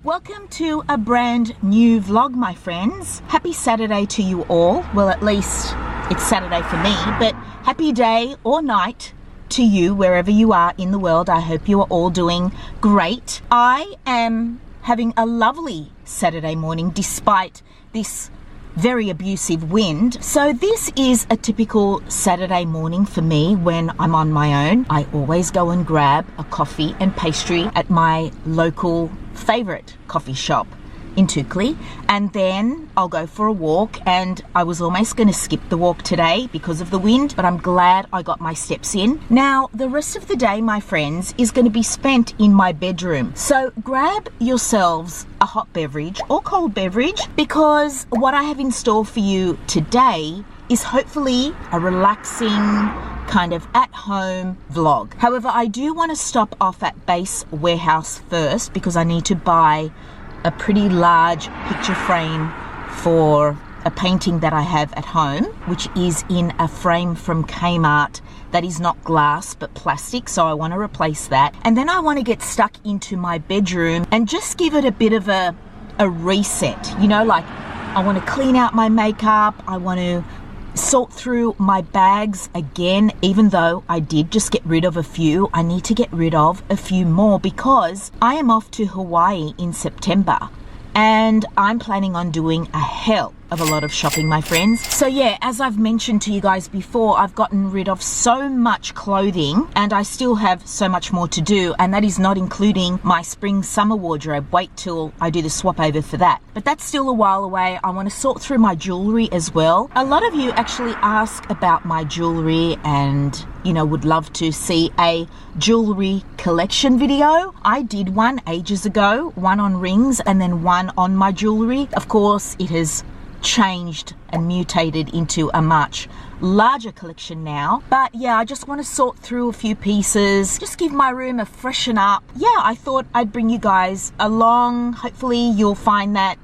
Welcome to a brand new vlog, my friends. Happy Saturday to you all. Well, at least it's Saturday for me, but happy day or night to you wherever you are in the world. I hope you are all doing great. I am having a lovely Saturday morning despite this very abusive wind. So this is a typical Saturday morning for me when I'm on my own. I always go and grab a coffee and pastry at my local favorite coffee shop in Tukley, and then I'll go for a walk. And I was almost going to skip the walk today because of the wind, but I'm glad I got my steps in. Now the rest of the day, my friends, is going to be spent in my bedroom, so grab yourselves a hot beverage or cold beverage, because what I have in store for you today is hopefully a relaxing kind of at-home vlog. However, I do want to stop off at Base Warehouse first because I need to buy a pretty large picture frame for a painting that I have at home, which is in a frame from Kmart that is not glass but plastic, so I want to replace that. And then I want to get stuck into my bedroom and just give it a bit of a reset, you know, like I want to clean out my makeup, I want to sort through my bags again. Even though I did just get rid of a few, I need to get rid of a few more because I am off to Hawaii in September and I'm planning on doing a hell of a lot of shopping, my friends. So yeah, as I've mentioned to you guys before, I've gotten rid of so much clothing and I still have so much more to do, and that is not including my spring summer wardrobe. Wait till I do the swap over for that, but that's still a while away. I want to sort through my jewelry as well. A lot of you actually ask about my jewelry and, you know, would love to see a jewelry collection video. I did one ages ago, one on rings and then one on my jewelry. Of course, it has changed and mutated into a much larger collection now, but yeah, I just want to sort through a few pieces, just give my room a freshen up. Yeah, I thought I'd bring you guys along. Hopefully you'll find that,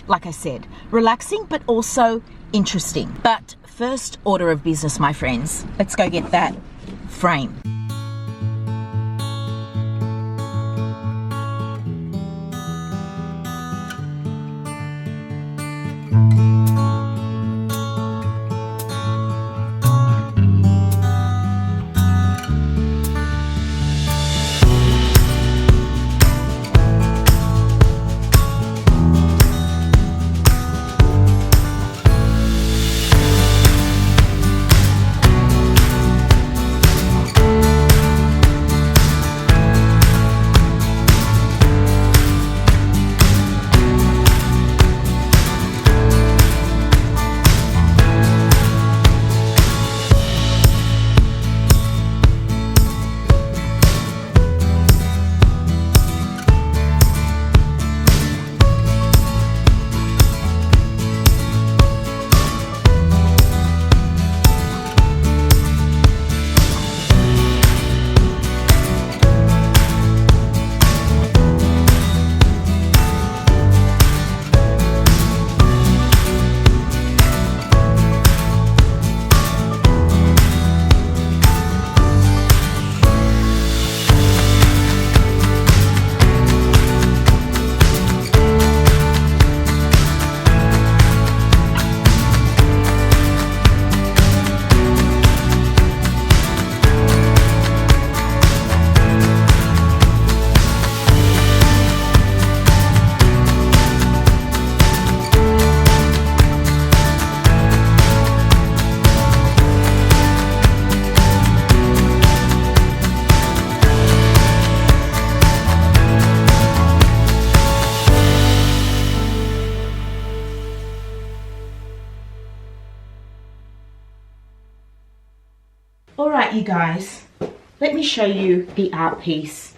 like I said, relaxing but also interesting. But first order of business, my friends, let's go get that frame. Alright, you guys, let me show you the art piece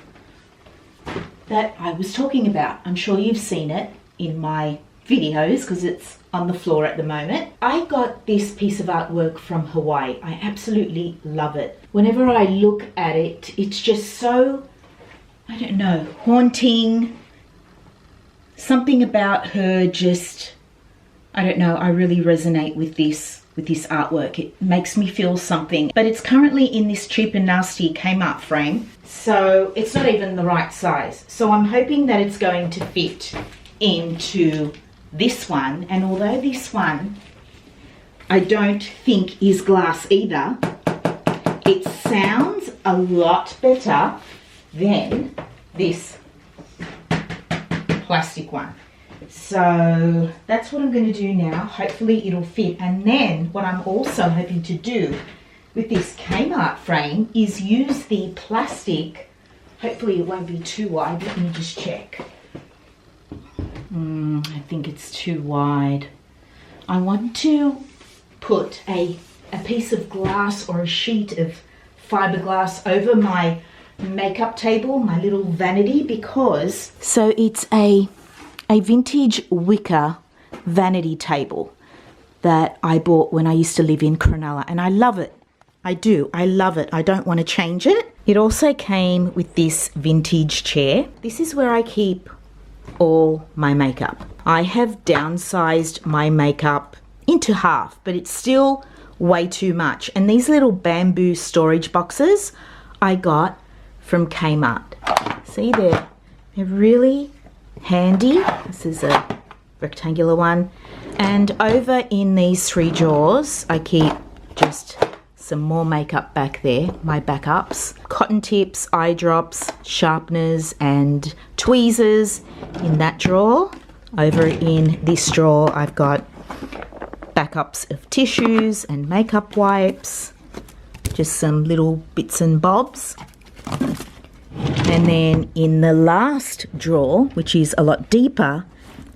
that I was talking about. I'm sure you've seen it in my videos because it's on the floor at the moment. I got this piece of artwork from Hawaii. I absolutely love it. Whenever I look at it, it's just so, I don't know, haunting. Something about her just, I don't know, I really resonate with this with this artwork. It makes me feel something, but it's currently in this cheap and nasty Kmart frame, so it's not even the right size. So I'm hoping that it's going to fit into this one, and although this one I don't think is glass either, it sounds a lot better than this plastic one. So that's what I'm going to do now. Hopefully it'll fit. And then what I'm also hoping to do with this Kmart frame is use the plastic. Hopefully it won't be too wide. Let me just check. I think it's too wide. I want to put a piece of glass or a sheet of fiberglass over my makeup table, my little vanity, because so it's a vintage wicker vanity table that I bought when I used to live in Cronulla, and I love it. I do. I love it. I don't want to change it. It also came with this vintage chair. This is where I keep all my makeup. I have downsized my makeup into half, but it's still way too much. And these little bamboo storage boxes I got from Kmart. See, they're really handy. This is a rectangular one. And over in these 3 drawers, I keep just some more makeup back there, my backups. Cotton tips, eye drops, sharpeners and tweezers in that drawer. Over in this drawer, I've got backups of tissues and makeup wipes, just some little bits and bobs. And then in the last drawer, which is a lot deeper,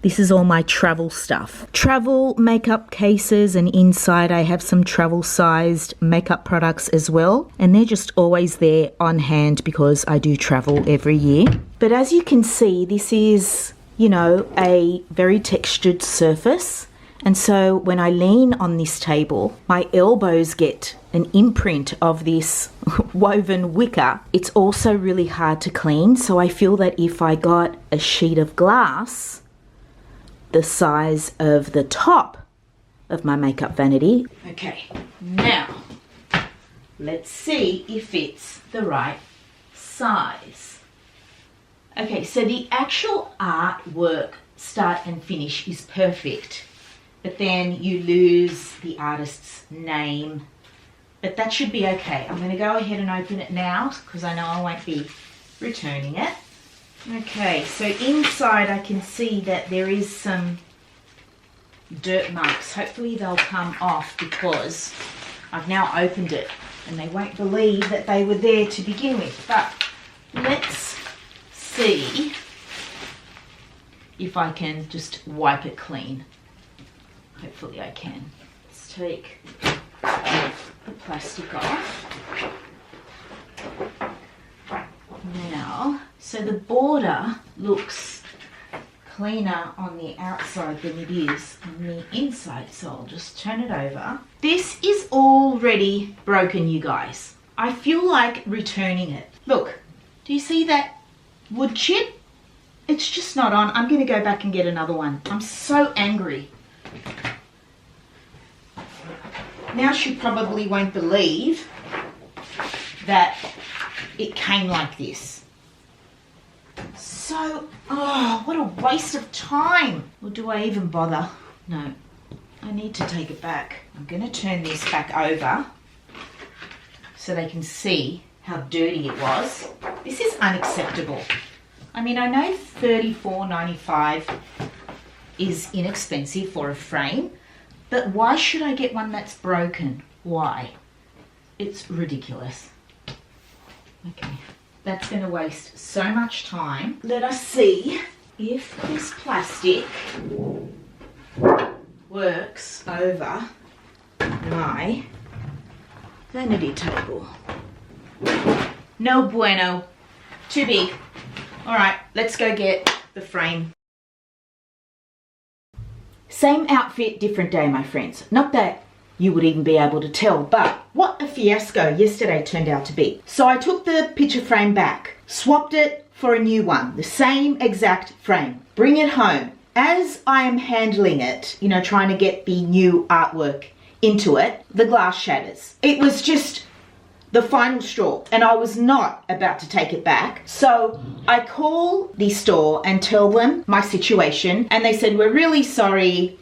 this is all my travel stuff. Travel makeup cases, and inside I have some travel sized makeup products as well. And they're just always there on hand because I do travel every year. But as you can see, this is, you know, a very textured surface. And so when I lean on this table, my elbows get an imprint of this woven wicker. It's also really hard to clean. So I feel that if I got a sheet of glass the size of the top of my makeup vanity. Okay, now let's see if it's the right size. Okay, so the actual artwork start and finish is perfect, but then you lose the artist's name, but that should be okay. I'm going to go ahead and open it now because I know I won't be returning it. Okay, so inside I can see that there is some dirt marks. Hopefully they'll come off because I've now opened it and they won't believe that they were there to begin with. But let's see if I can just wipe it clean. Hopefully I can. Let's take the plastic off. Now, so the border looks cleaner on the outside than it is on the inside, so I'll just turn it over. This is already broken, you guys. I feel like returning it. Look, do you see that wood chip? It's just not on. I'm going to go back and get another one. I'm so angry. Now she probably won't believe that it came like this. So, oh, what a waste of time. Or do I even bother? No, I need to take it back. I'm going to turn this back over so they can see how dirty it was. This is unacceptable. I mean, I know $34.95 is inexpensive for a frame, but why should I get one that's broken? Why? It's ridiculous. Okay, that's going to waste so much time. Let us see if this plastic works over my vanity table. No bueno. Too big. All right, let's go get the frame. Same outfit, different day, my friends. Not that you would even be able to tell, but what a fiasco yesterday turned out to be. So I took the picture frame back, swapped it for a new one, the same exact frame, bring it home. As I am handling it, you know, trying to get the new artwork into it, the glass shatters. It was just the final straw, and I was not about to take it back. So I call the store and tell them my situation, and they said, we're really sorry,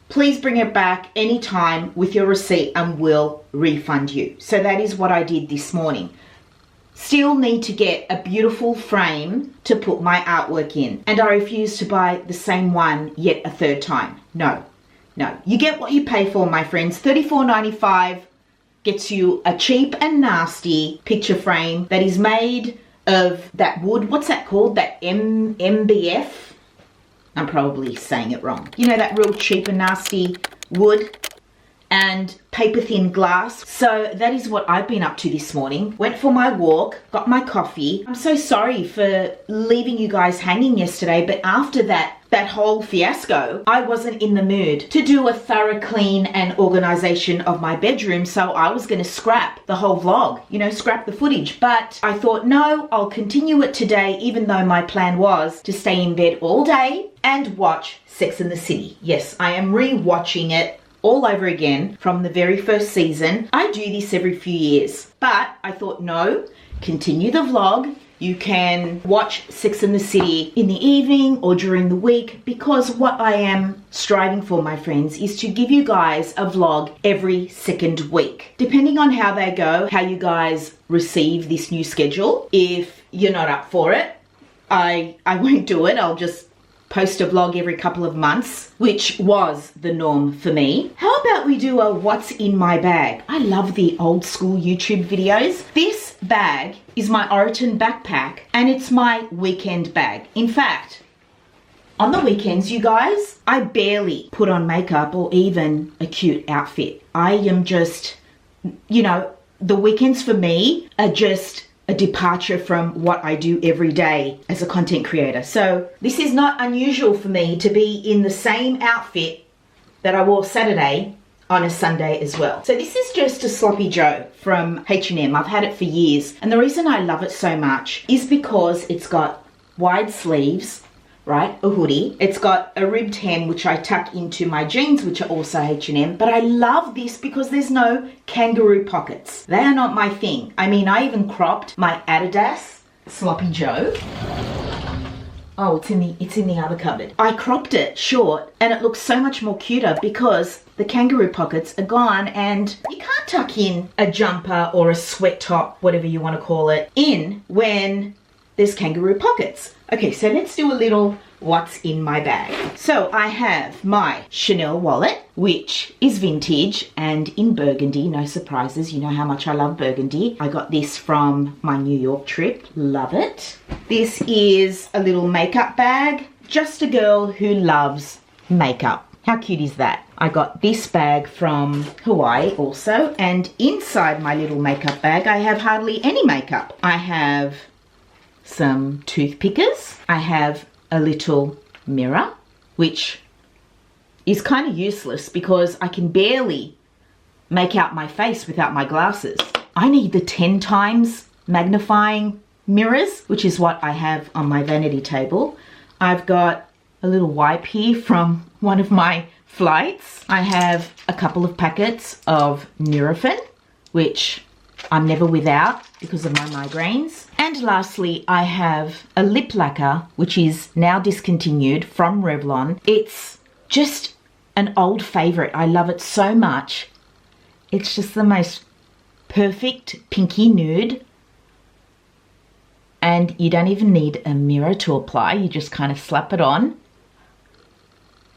please bring it back anytime with your receipt and we'll refund you. So that is what I did this morning. Still need to get a beautiful frame to put my artwork in, and I refuse to buy the same one yet a third time. No, you get what you pay for, my friends. $34.95 gets you a cheap and nasty picture frame that is made of that wood. What's that called? That MBF? I'm probably saying it wrong. You know, that real cheap and nasty wood and paper thin glass. So that is what I've been up to this morning. Went for my walk, got my coffee. I'm so sorry for leaving you guys hanging yesterday, but after that whole fiasco, I wasn't in the mood to do a thorough clean and organization of my bedroom, so I was going to scrap the whole vlog, you know, scrap the footage. But I thought, no, I'll continue it today, even though my plan was to stay in bed all day and watch Sex and the City. Yes, I am re-watching it all over again from the very first season. I do this every few years, but I thought, no, continue the vlog. You can watch Sex and the City in the evening or during the week, because what I am striving for, my friends, is to give you guys a vlog every second week. Depending on how they go, how you guys receive this new schedule. If you're not up for it, I won't do it. I'll just post a vlog every couple of months, which was the norm for me. How about we do a what's in my bag? I love the old school YouTube videos. This bag is my Oriton backpack, and it's my weekend bag. In fact, on the weekends, you guys, I barely put on makeup or even a cute outfit. I am just, you know, the weekends for me are just a departure from what I do every day as a content creator. So this is not unusual for me to be in the same outfit that I wore Saturday on a Sunday as well. So this is just a sloppy Joe from H&M. I've had it for years, and the reason I love it so much is because it's got wide sleeves, right? A hoodie. It's got a ribbed hem, which I tuck into my jeans, which are also H&M. But I love this because there's no kangaroo pockets. They are not my thing. I mean, I even cropped my Dedes sloppy Joe. Oh, it's in the other cupboard. I cropped it short, and it looks so much more cuter because the kangaroo pockets are gone, and you can't tuck in a jumper or a sweat top, whatever you want to call it, in when there's kangaroo pockets. Okay, so let's do a little what's in my bag. So I have my Chanel wallet, which is vintage and in burgundy. No surprises, you know how much I love burgundy. I got this from my New York trip. Love it. This is a little makeup bag. Just a girl who loves makeup. How cute is that? I got this bag from Hawaii also, and inside my little makeup bag I have hardly any makeup. I have some toothpickers. I have a little mirror, which is kind of useless because I can barely make out my face without my glasses. I need the 10 times magnifying mirrors, which is what I have on my vanity table. I've got a little wipe here from one of my flights. I have a couple of packets of Nurofen, which I'm never without because of my migraines. And lastly, I have a lip lacquer, which is now discontinued, from Revlon. It's just an old favorite. I love it so much. It's just the most perfect pinky nude. And you don't even need a mirror to apply. You just kind of slap it on.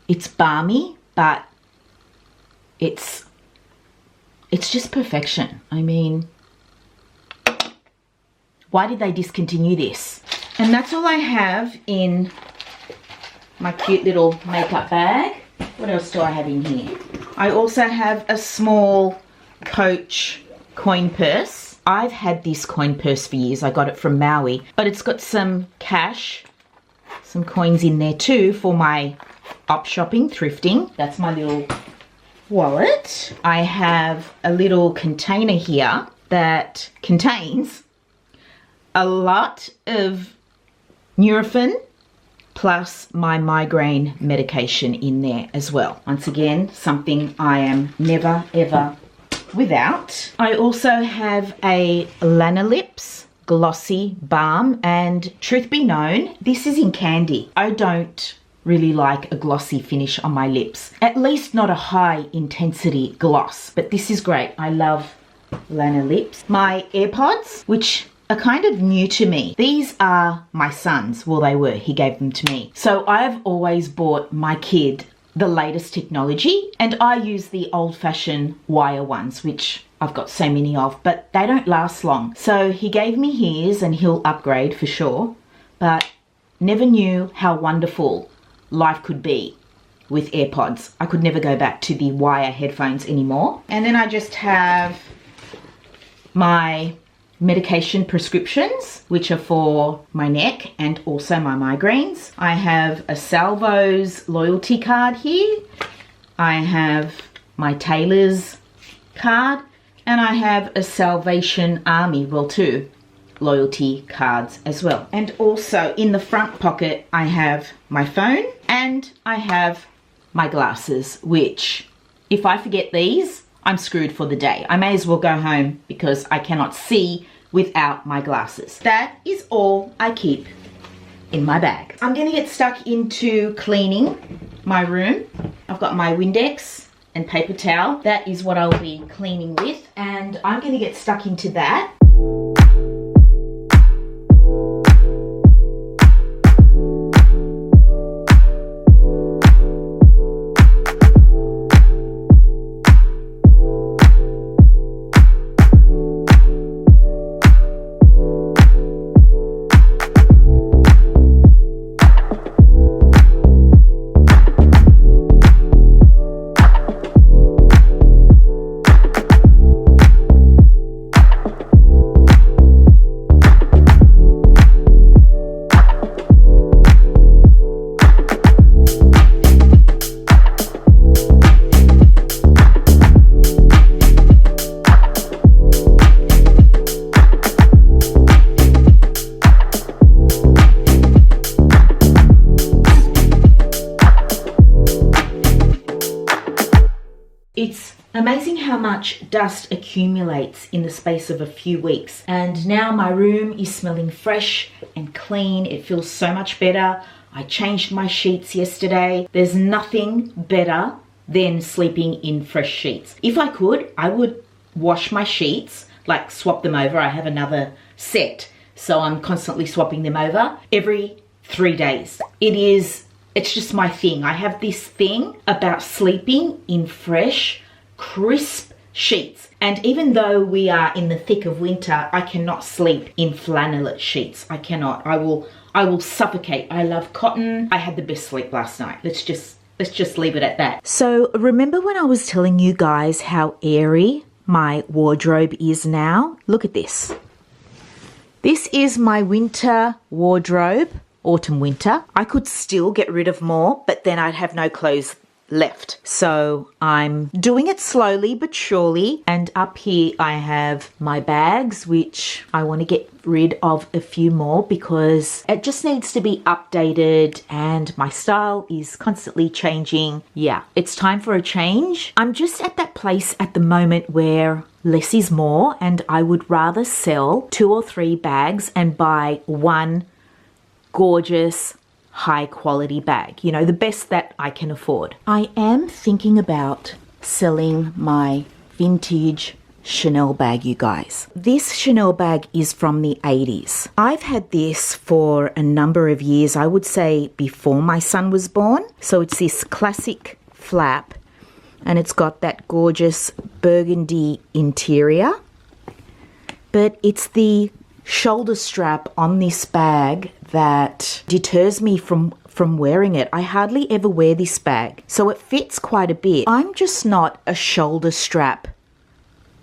It's balmy, but it's just perfection. I mean, why did they discontinue this? And that's all I have in my cute little makeup bag. What else do I have in here? I also have a small Coach coin purse. I've had this coin purse for years. I got it from Maui, but it's got some cash, some coins in there too for my up shopping, thrifting. That's my little wallet. I have a little container here that contains a lot of Nurofen plus my migraine medication in there as well. Once again, something I am never ever without. I also have a Lanolips glossy balm, and truth be known, this is in candy. I don't really like a glossy finish on my lips, at least not a high intensity gloss, but this is great. I love Lanolips. My AirPods, which are kind of new to me. These are my son's. Well, they were. He gave them to me. So I've always bought my kid the latest technology, and I use the old-fashioned wire ones, which I've got so many of, but they don't last long. So he gave me his, and he'll upgrade for sure, but never knew how wonderful life could be with AirPods. I could never go back to the wire headphones anymore. And then I just have my medication prescriptions, which are for my neck and also my migraines. I have a Salvo's loyalty card here. I have my Taylor's card, and I have a Salvation Army, well, two loyalty cards as well. And also in the front pocket, I have my phone and I have my glasses, which if I forget these, I'm screwed for the day. I may as well go home because I cannot see without my glasses. That is all I keep in my bag. I'm gonna get stuck into cleaning my room. I've got my Windex and paper towel. That is what I'll be cleaning with, and I'm gonna get stuck into that. It's amazing how much dust accumulates in the space of a few weeks, and now my room is smelling fresh and clean. It feels so much better. I changed my sheets yesterday. There's nothing better than sleeping in fresh sheets. If I could, I would wash my sheets, like swap them over. I have another set, so I'm constantly swapping them over every 3 days. It's just my thing. I have this thing about sleeping in fresh, crisp sheets. And even though we are in the thick of winter, I cannot sleep in flannelette sheets. I cannot. I will suffocate. I love cotton. I had the best sleep last night. Let's just leave it at that. So remember when I was telling you guys how airy my wardrobe is now? Look at this. This is my winter wardrobe. Autumn winter. I could still get rid of more, but then I'd have no clothes left. So I'm doing it slowly but surely. And up here I have my bags, which I want to get rid of a few more because it just needs to be updated and my style is constantly changing. Yeah, it's time for a change. I'm just at that place at the moment where less is more, and I would rather sell 2 or 3 bags and buy one gorgeous, high quality bag. You know, the best that I can afford. I am thinking about selling my vintage Chanel bag, you guys. This Chanel bag is from the 80s. I've had this for a number of years, I would say before my son was born. So it's this classic flap, and it's got that gorgeous burgundy interior. But it's the shoulder strap on this bag that deters me from wearing it. I hardly ever wear this bag, so it fits quite a bit. I'm just not a shoulder strap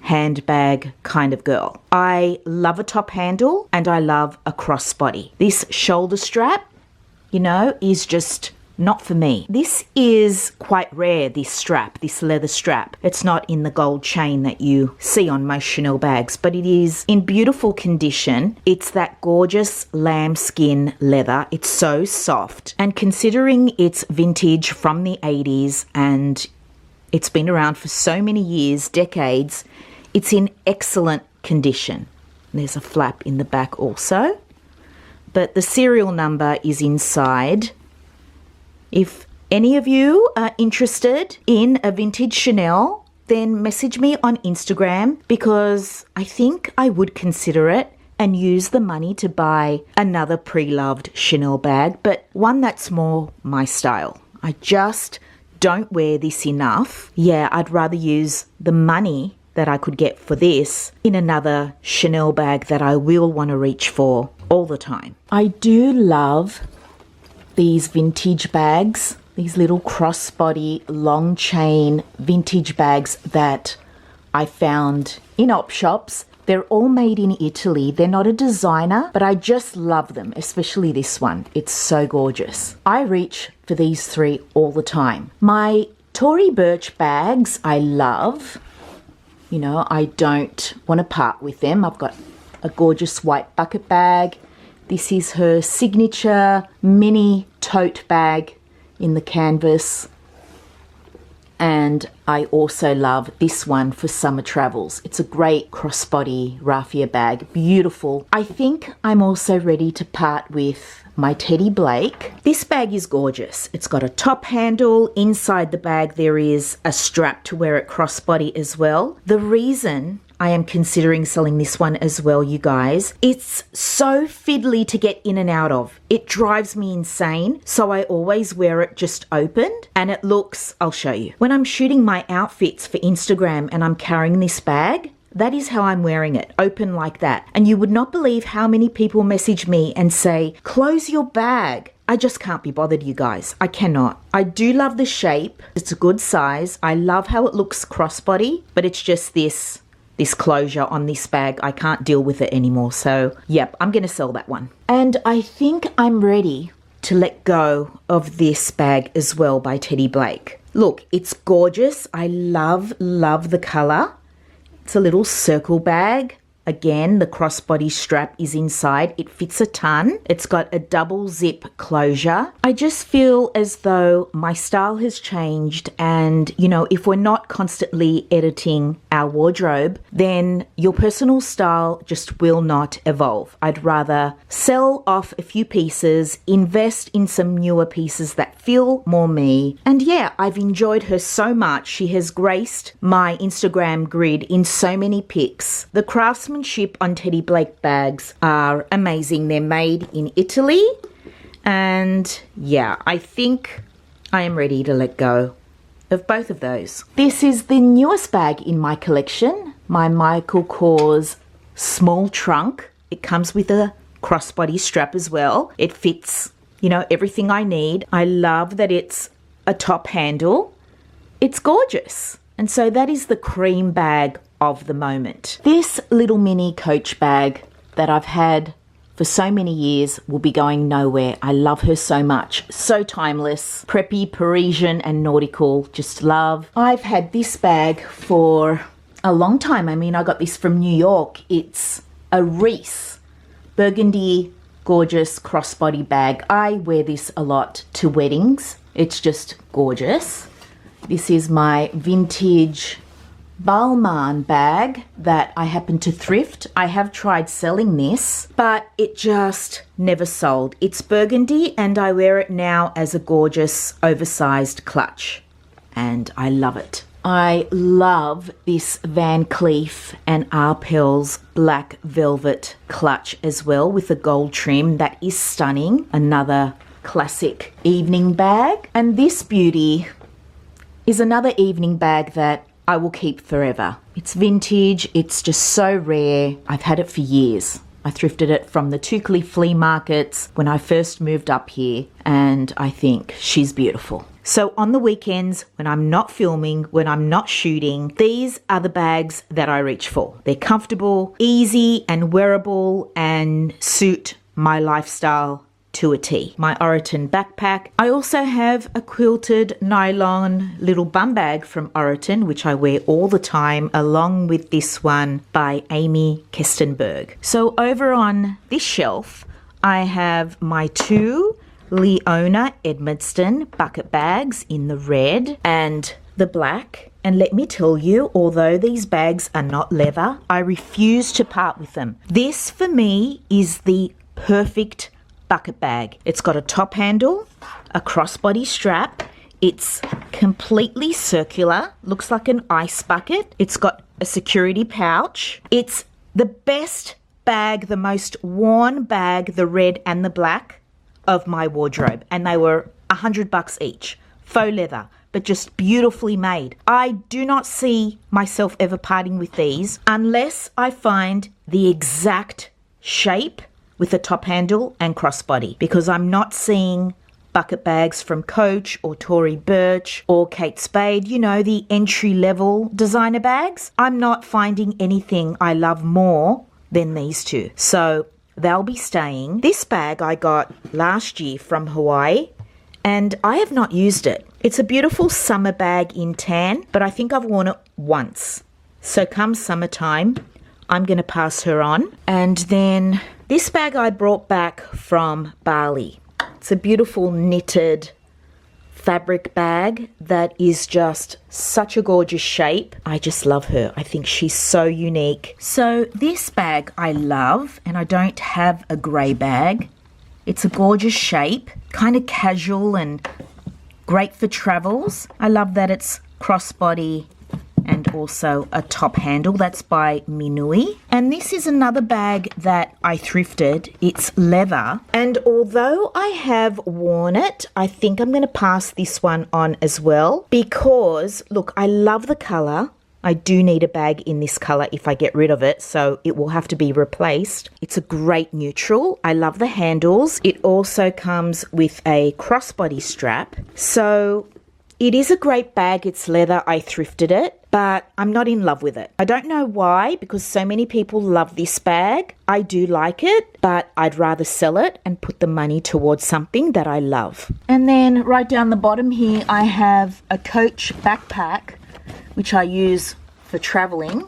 handbag kind of girl. I love a top handle and I love a crossbody. This shoulder strap, you know, is just not for me. This is quite rare, this strap, this leather strap. It's not in the gold chain that you see on most Chanel bags, but it is in beautiful condition. It's that gorgeous lambskin leather. It's so soft. And considering it's vintage from the 80s and it's been around for so many years, decades, it's in excellent condition. There's a flap in the back also, but the serial number is inside. If any of you are interested in a vintage Chanel, then message me on Instagram, because I think I would consider it and use the money to buy another pre-loved Chanel bag, but one that's more my style. I just don't wear this enough. Yeah, I'd rather use the money that I could get for this in another Chanel bag that I will want to reach for all the time. I do love these vintage bags, these little crossbody long chain vintage bags that I found in op shops. They're all made in Italy. They're not a designer, but I just love them, especially this one. It's so gorgeous. I reach for these three all the time. My Tory Burch bags I love. You know, I don't want to part with them. I've got a gorgeous white bucket bag. This is her signature mini tote bag in the canvas. And I also love this one for summer travels. It's a great crossbody raffia bag. Beautiful. I think I'm also ready to part with my Teddy Blake. This bag is gorgeous. It's got a top handle. Inside the bag there is a strap to wear it crossbody as well. The reason I am considering selling this one as well, you guys, it's so fiddly to get in and out of. It drives me insane, so I always wear it just opened, and it looks, I'll show you. When I'm shooting my outfits for Instagram and I'm carrying this bag, that is how I'm wearing it, open like that. And you would not believe how many people message me and say, close your bag. I just can't be bothered, you guys. I cannot. I do love the shape. It's a good size. I love how it looks crossbody, but it's just this closure on this bag. I can't deal with it anymore. So, yep, I'm going to sell that one. And I think I'm ready to let go of this bag as well by Teddy Blake. Look, it's gorgeous. I love the color. It's a little circle bag. Again, the crossbody strap is inside. It fits a ton. It's got a double zip closure. I just feel as though my style has changed, and, you know, if we're not constantly editing our wardrobe, then your personal style just will not evolve. I'd rather sell off a few pieces, invest in some newer pieces that feel more me. And yeah, I've enjoyed her so much. She has graced my Instagram grid in so many pics. The craftsmanship on Teddy Blake bags are amazing. They're made in Italy, and yeah, I think I am ready to let go of both of those. This is the newest bag in my collection, my Michael Kors small trunk. It comes with a crossbody strap as well. It fits, you know, everything I need. I love that it's a top handle. It's gorgeous. And so that is the cream bag of the moment. This little mini Coach bag that I've had for so many years will be going nowhere. I love her so much. So timeless, preppy, Parisian and nautical, just love. I've had this bag for a long time. I mean, I got this from New York. It's a Reese burgundy, gorgeous crossbody bag. I wear this a lot to weddings. It's just gorgeous. This is my vintage Balmain bag that I happen to thrift. I have tried selling this, but it just never sold. It's burgundy and I wear it now as a gorgeous oversized clutch, and I love it. I love this Van Cleef and Arpels black velvet clutch as well with the gold trim. That is stunning. Another classic evening bag. And this beauty is another evening bag that I will keep forever. It's vintage. It's just so rare. I've had it for years. I thrifted it from the Tukley flea markets when I first moved up here, and I think she's beautiful. So on the weekends, when I'm not filming, when I'm not shooting, these are the bags that I reach for. They're comfortable, easy and wearable, and suit my lifestyle to a T. My Oroton backpack. I also have a quilted nylon little bum bag from Oroton, which I wear all the time, along with this one by Amy Kestenberg. So over on this shelf, I have my two Leona Edmondson bucket bags in the red and the black. And let me tell you, although these bags are not leather, I refuse to part with them. This for me is the perfect bucket bag. It's got a top handle, a crossbody strap. It's completely circular, looks like an ice bucket. It's got a security pouch. It's the best bag, the most worn bag, the red and the black of my wardrobe. And they were $100 each. Faux leather, but just beautifully made. I do not see myself ever parting with these unless I find the exact shape with a top handle and crossbody, because I'm not seeing bucket bags from Coach or Tory Burch or Kate Spade, you know, the entry-level designer bags. I'm not finding anything I love more than these two. So they'll be staying. This bag I got last year from Hawaii, and I have not used it. It's a beautiful summer bag in tan, but I think I've worn it once. So come summertime, I'm going to pass her on. And then this bag I brought back from Bali. It's a beautiful knitted fabric bag that is just such a gorgeous shape. I just love her. I think she's so unique. So this bag I love, and I don't have a grey bag. It's a gorgeous shape, kind of casual and great for travels. I love that it's crossbody and also a top handle. That's by Minui. And this is another bag that I thrifted. It's leather. And although I have worn it, I think I'm going to pass this one on as well, because, look, I love the colour. I do need a bag in this colour if I get rid of it, so it will have to be replaced. It's a great neutral. I love the handles. It also comes with a crossbody strap. So it is a great bag. It's leather. I thrifted it, but I'm not in love with it. I don't know why, because so many people love this bag. I do like it, but I'd rather sell it and put the money towards something that I love. And then right down the bottom here, I have a Coach backpack, which I use for traveling,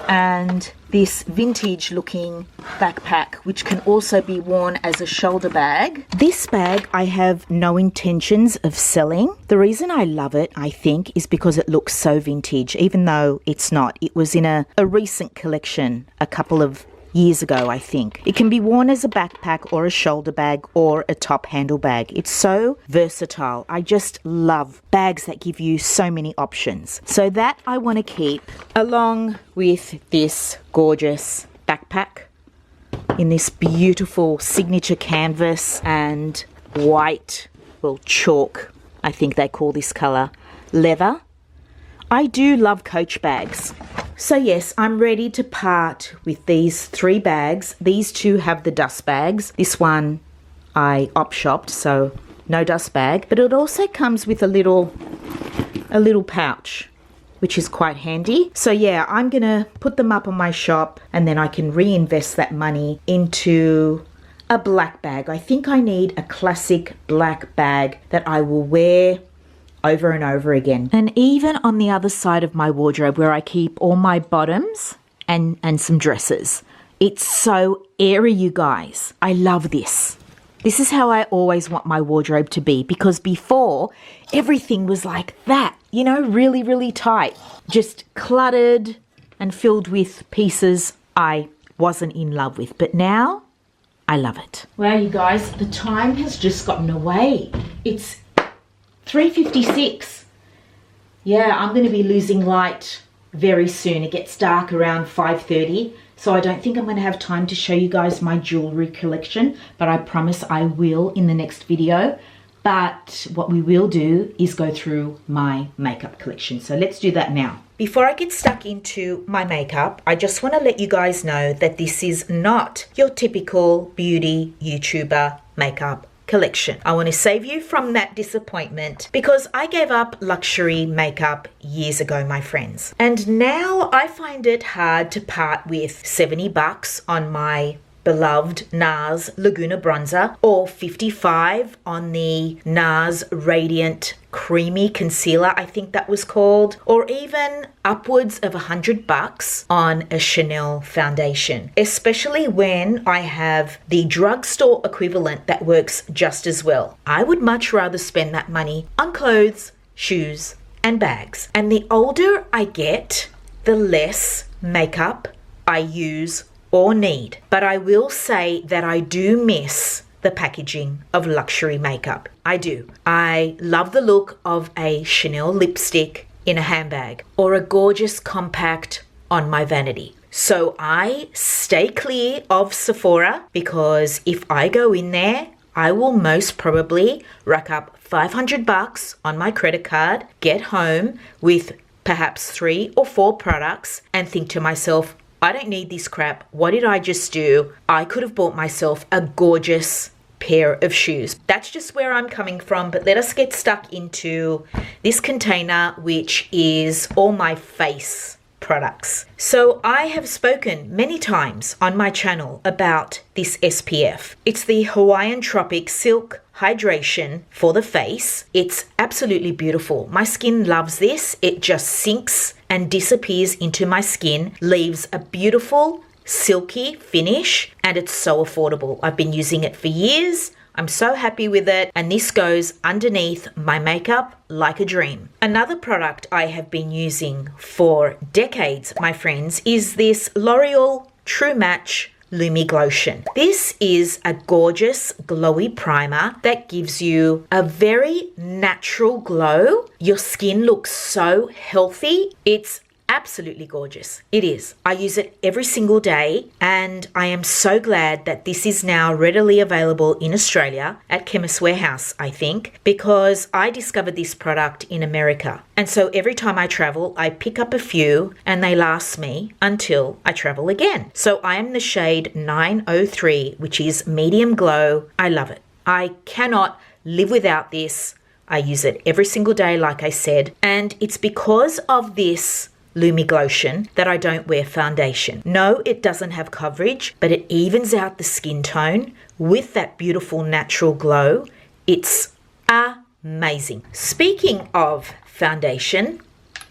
and this vintage looking backpack, which can also be worn as a shoulder bag. This bag I have no intentions of selling. The reason I love it, I think, is because it looks so vintage, even though it's not. It was in a recent collection a couple of years ago, I think. It can be worn as a backpack or a shoulder bag or a top handle bag. It's so versatile. I just love bags that give you so many options. So that I want to keep, along with this gorgeous backpack in this beautiful signature canvas and white, well, chalk, I think they call this colour, leather. I do love Coach bags. So yes, I'm ready to part with these three bags. These two have the dust bags. This one I op-shopped, so no dust bag. But it also comes with a little pouch, which is quite handy. So yeah, I'm gonna put them up on my shop, and then I can reinvest that money into a black bag. I think I need a classic black bag that I will wear over and over again. And even on the other side of my wardrobe, where I keep all my bottoms and some dresses, it's so airy, you guys. I love this. This is how I always want my wardrobe to be, because before everything was like that, you know, really, really tight, just cluttered and filled with pieces I wasn't in love with. But now I love it. Wow, you guys, the time has just gotten away. It's 3:56. Yeah, I'm going to be losing light very soon. It gets dark around 5:30, so I don't think I'm going to have time to show you guys my jewelry collection, but I promise I will in the next video. But what we will do is go through my makeup collection. So let's do that now. Before I get stuck into my makeup, I just want to let you guys know that this is not your typical beauty YouTuber makeup collection. I want to save you from that disappointment, because I gave up luxury makeup years ago, my friends. And now I find it hard to part with $70 on my beloved NARS Laguna Bronzer, or 55 on the NARS Radiant Creamy Concealer, I think that was called, or even upwards of $100 on a Chanel foundation, especially when I have the drugstore equivalent that works just as well. I would much rather spend that money on clothes, shoes, and bags. And the older I get, the less makeup I use or need. But I will say that I do miss the packaging of luxury makeup. I do. I love the look of a Chanel lipstick in a handbag or a gorgeous compact on my vanity. So I stay clear of Sephora, because if I go in there, I will most probably rack up $500 on my credit card, get home with perhaps 3 or 4 products, and think to myself, I don't need this crap. What did I just do? I could have bought myself a gorgeous pair of shoes. That's just where I'm coming from, but let us get stuck into this container, which is all my face products. So I have spoken many times on my channel about this SPF. It's the Hawaiian Tropic Silk Hydration for the face. It's absolutely beautiful. My skin loves this. It just sinks and disappears into my skin, leaves a beautiful silky finish, and it's so affordable. I've been using it for years. I'm so happy with it, and this goes underneath my makeup like a dream. Another product I have been using for decades, my friends, is this L'Oreal True Match Lumi Glotion. This is a gorgeous glowy primer that gives you a very natural glow. Your skin looks so healthy. It's absolutely gorgeous. It is. I use it every single day, and I am so glad that this is now readily available in Australia at Chemist Warehouse, I think, because I discovered this product in America. And so every time I travel, I pick up a few and they last me until I travel again. So I am the shade 903, which is medium glow. I love it. I cannot live without this. I use it every single day, like I said, and it's because of this Lumi Glotion that I don't wear foundation. No, it doesn't have coverage, but it evens out the skin tone with that beautiful natural glow. It's amazing. Speaking of foundation,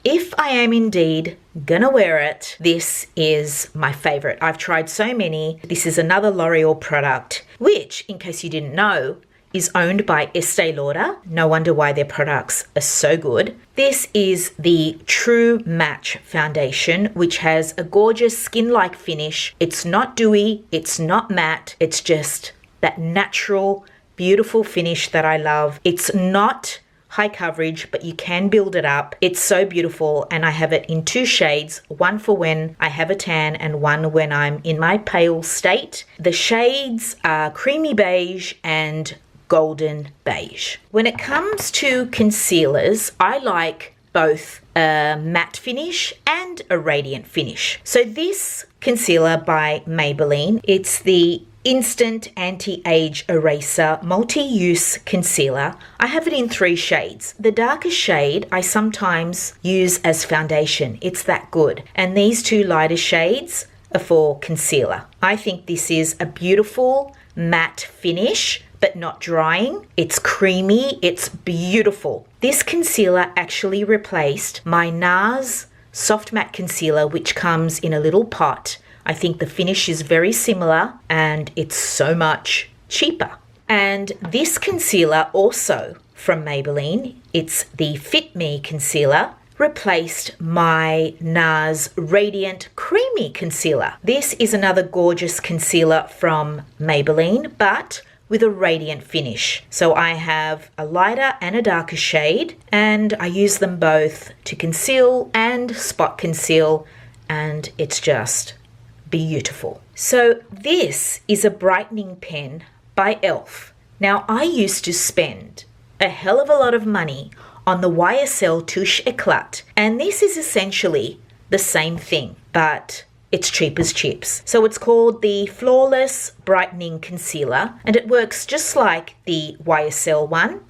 if I am indeed gonna wear it, this is my favorite. I've tried so many. This is another L'Oreal product, which, in case you didn't know, is owned by Estee Lauder. No wonder why their products are so good. This is the True Match foundation, which has a gorgeous skin-like finish. It's not dewy, it's not matte, it's just that natural, beautiful finish that I love. It's not high coverage, but you can build it up. It's so beautiful, and I have it in 2 shades, one for when I have a tan and one when I'm in my pale state. The shades are creamy beige and golden beige. When it comes to concealers, I like both a matte finish and a radiant finish. So this concealer by Maybelline, it's the Instant Anti-Age Eraser Multi-Use Concealer. I have it in 3 shades. The darkest shade I sometimes use as foundation. It's that good. And these 2 lighter shades are for concealer. I think this is a beautiful matte finish, but not drying. It's creamy. It's beautiful. This concealer actually replaced my NARS Soft Matte Concealer, which comes in a little pot. I think the finish is very similar, and it's so much cheaper. And this concealer also from Maybelline, it's the Fit Me Concealer, replaced my NARS Radiant Creamy Concealer. This is another gorgeous concealer from Maybelline, but with a radiant finish. So I have a lighter and a darker shade, and I use them both to conceal and spot conceal, and it's just beautiful. So this is a brightening pen by e.l.f. Now, I used to spend a hell of a lot of money on the YSL Touche Eclat, and this is essentially the same thing, but it's cheap as chips. So it's called the Flawless Brightening Concealer, and it works just like the YSL one.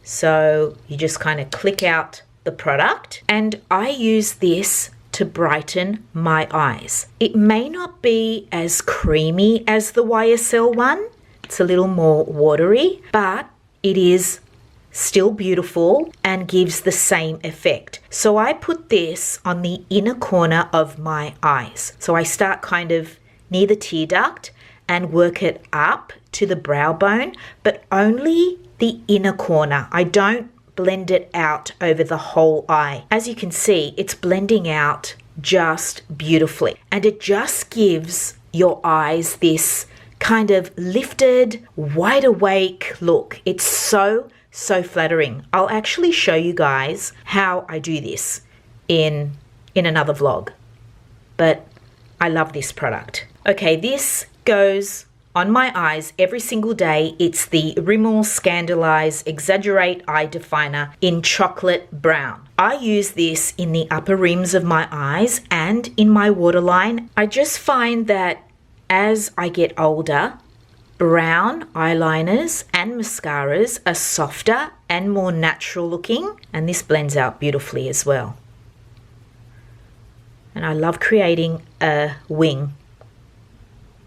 So you just kind of click out the product, and I use this to brighten my eyes. It may not be as creamy as the YSL one. It's a little more watery, but it is still beautiful and gives the same effect. So I put this on the inner corner of my eyes. So I start kind of near the tear duct and work it up to the brow bone, but only the inner corner. I don't blend it out over the whole eye. As you can see, it's blending out just beautifully, and it just gives your eyes this kind of lifted, wide awake look. It's so flattering. I'll actually show you guys how I do this in another vlog, but I love this product. Okay, this goes on my eyes every single day. It's the Rimmel Scandaleyes Exaggerate Eye Definer in chocolate brown. I use this in the upper rims of my eyes and in my waterline. I just find that as I get older, brown eyeliners and mascaras are softer and more natural looking, and this blends out beautifully as well. And I love creating a wing.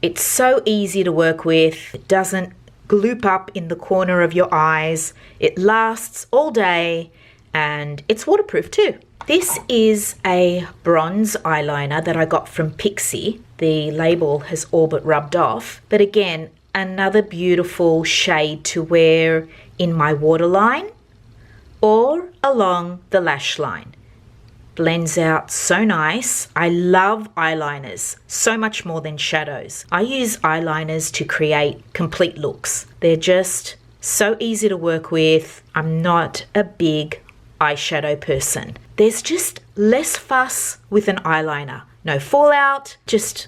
It's so easy to work with. It doesn't gloop up in the corner of your eyes. It lasts all day and it's waterproof too. This is a bronze eyeliner that I got from Pixie. The label has all but rubbed off, but again, another beautiful shade to wear in my waterline or along the lash line. Blends out so nice. I love eyeliners so much more than shadows. I use eyeliners to create complete looks. They're just so easy to work with. I'm not a big eyeshadow person. There's just less fuss with an eyeliner. No fallout, just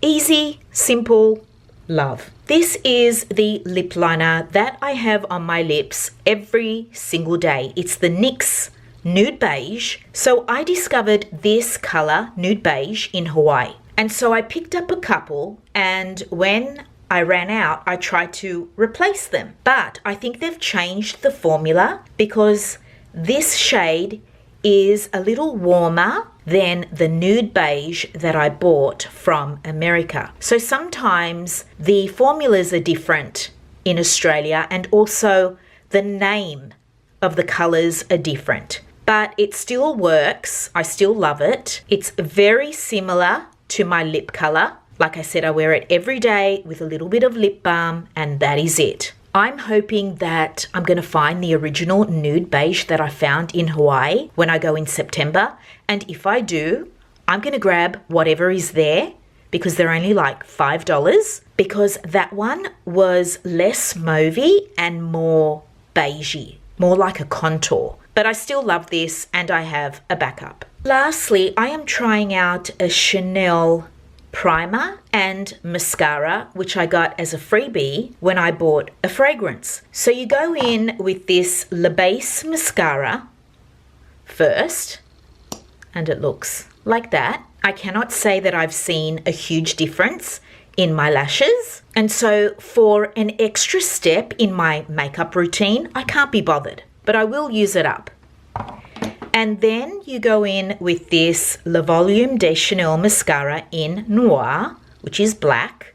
easy, simple, love. This is the lip liner that I have on my lips every single day. It's the NYX Nude Beige. So I discovered this color, Nude Beige, in Hawaii. And so I picked up a couple, and when I ran out, I tried to replace them. But I think they've changed the formula because this shade is a little warmer than the Nude Beige that I bought from America. So sometimes the formulas are different in Australia, and also the name of the colors are different. But it still works. I still love it. It's very similar to my lip color. Like I said, I wear it every day with a little bit of lip balm, and that is it. I'm hoping that I'm going to find the original Nude Beige that I found in Hawaii when I go in September. And if I do, I'm going to grab whatever is there because they're only like $5, because that one was less mauvey and more beigey, more like a contour. But I still love this, and I have a backup. Lastly, I am trying out a Chanel primer and mascara, which I got as a freebie when I bought a fragrance. So you go in with this Le Base mascara first, and it looks like that. I cannot say that I've seen a huge difference in my lashes. And so for an extra step in my makeup routine, I can't be bothered, but I will use it up. And then you go in with this Le Volume de Chanel mascara in Noir, which is black.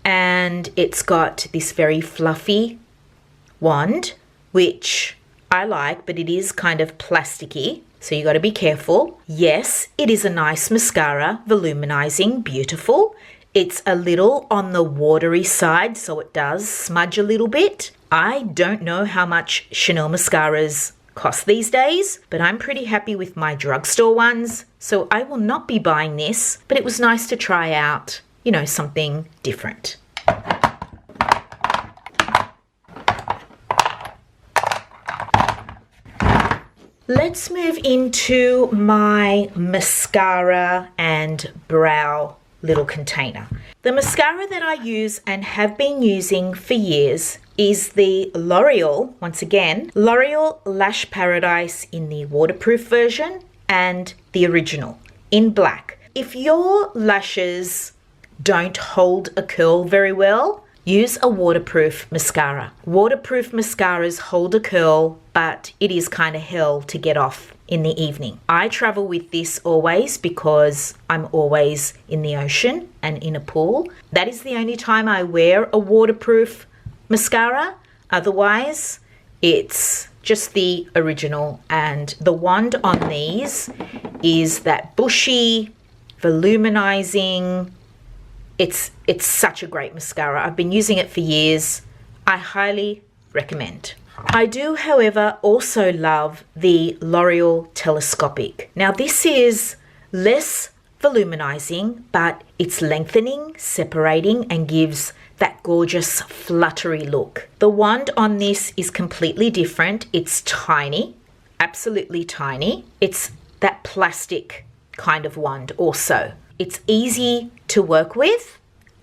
And it's got this very fluffy wand, which I like, but it is kind of plasticky, so you got to be careful. Yes, it is a nice mascara, voluminizing, beautiful. It's a little on the watery side, so it does smudge a little bit. I don't know how much Chanel mascaras cost these days, but I'm pretty happy with my drugstore ones, so I will not be buying this, but it was nice to try out, you know, something different. Let's move into my mascara and brow little container. The mascara that I use and have been using for years is the L'Oreal, once again, L'Oreal Lash Paradise in the waterproof version and the original in black. If your lashes don't hold a curl very well, use a waterproof mascara. Waterproof mascaras hold a curl but it is kind of hell to get off in the evening. I travel with this always because I'm always in the ocean and in a pool. That is the only time I wear a waterproof mascara. Otherwise, it's just the original, and the wand on these is that bushy, voluminizing. It's such a great mascara. I've been using it for years. I highly recommend. I do, however, also love the L'Oreal Telescopic. Now this is less voluminizing, but it's lengthening, separating, and gives that gorgeous fluttery look. The wand on this is completely different. It's tiny, absolutely tiny. It's that plastic kind of wand also. It's easy to work with,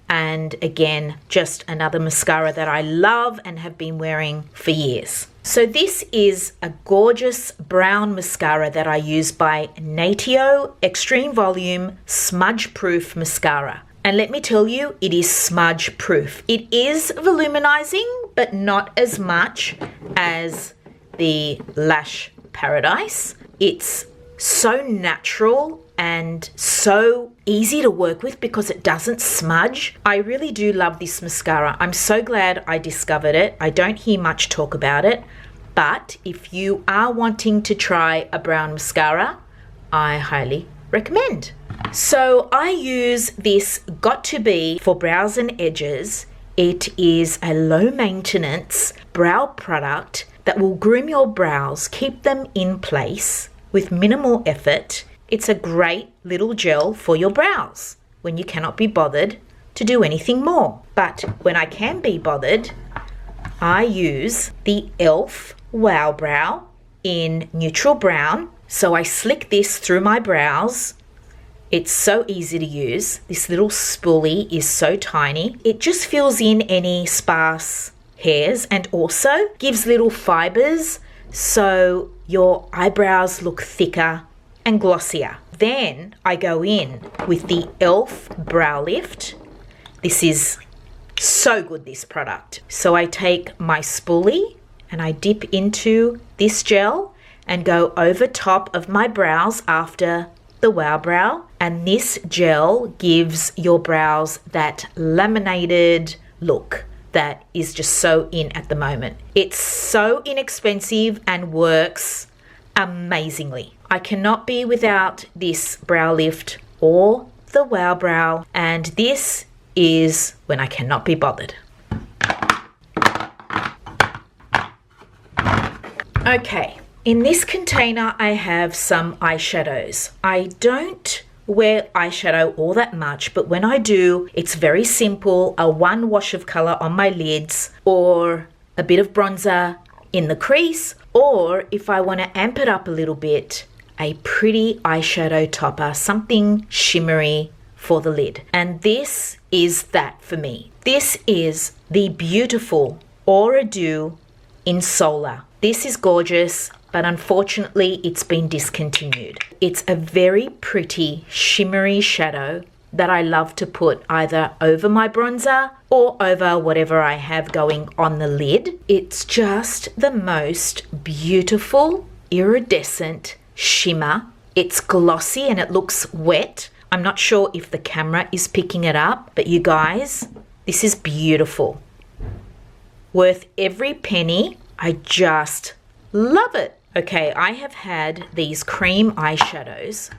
and again, just another mascara that I love and have been wearing for years. So this is a gorgeous brown mascara that I use by Natio Extreme Volume Smudge Proof Mascara. And let me tell you, it is smudge proof. It is voluminizing, but not as much as the Lash Paradise. It's so natural and so easy to work with because it doesn't smudge. I really do love this mascara. I'm so glad I discovered it. I don't hear much talk about it, but if you are wanting to try a brown mascara, I highly recommend. So I use this Got To Be for brows and edges. It is a low maintenance brow product that will groom your brows, keep them in place with minimal effort. It's a great little gel for your brows when you cannot be bothered to do anything more. But when I can be bothered, I use the e.l.f. Wow Brow in neutral brown. So I slick this through my brows. It's so easy to use. This little spoolie is so tiny. It just fills in any sparse hairs and also gives little fibers so your eyebrows look thicker and glossier. Then I go in with the e.l.f. Brow Lift. This is so good, this product. So I take my spoolie and I dip into this gel and go over top of my brows after the Wow Brow. And this gel gives your brows that laminated look that is just so in at the moment. It's so inexpensive and works amazingly. I cannot be without this brow lift or the Wow Brow, and this is when I cannot be bothered. Okay, in this container I have some eyeshadows. I don't wear eyeshadow all that much, but when I do, it's very simple. A one wash of color on my lids, or a bit of bronzer in the crease, or if I want to amp it up a little bit, a pretty eyeshadow topper, something shimmery for the lid. And this is that for me. This is the beautiful Aura Dew in Solar. This is gorgeous, but unfortunately it's been discontinued. It's a very pretty shimmery shadow that I love to put either over my bronzer or over whatever I have going on the lid. It's just the most beautiful iridescent shimmer. It's glossy and it looks wet. I'm not sure if the camera is picking it up, but you guys, this is beautiful. Worth every penny. I just love it. Okay, I have had these cream eyeshadows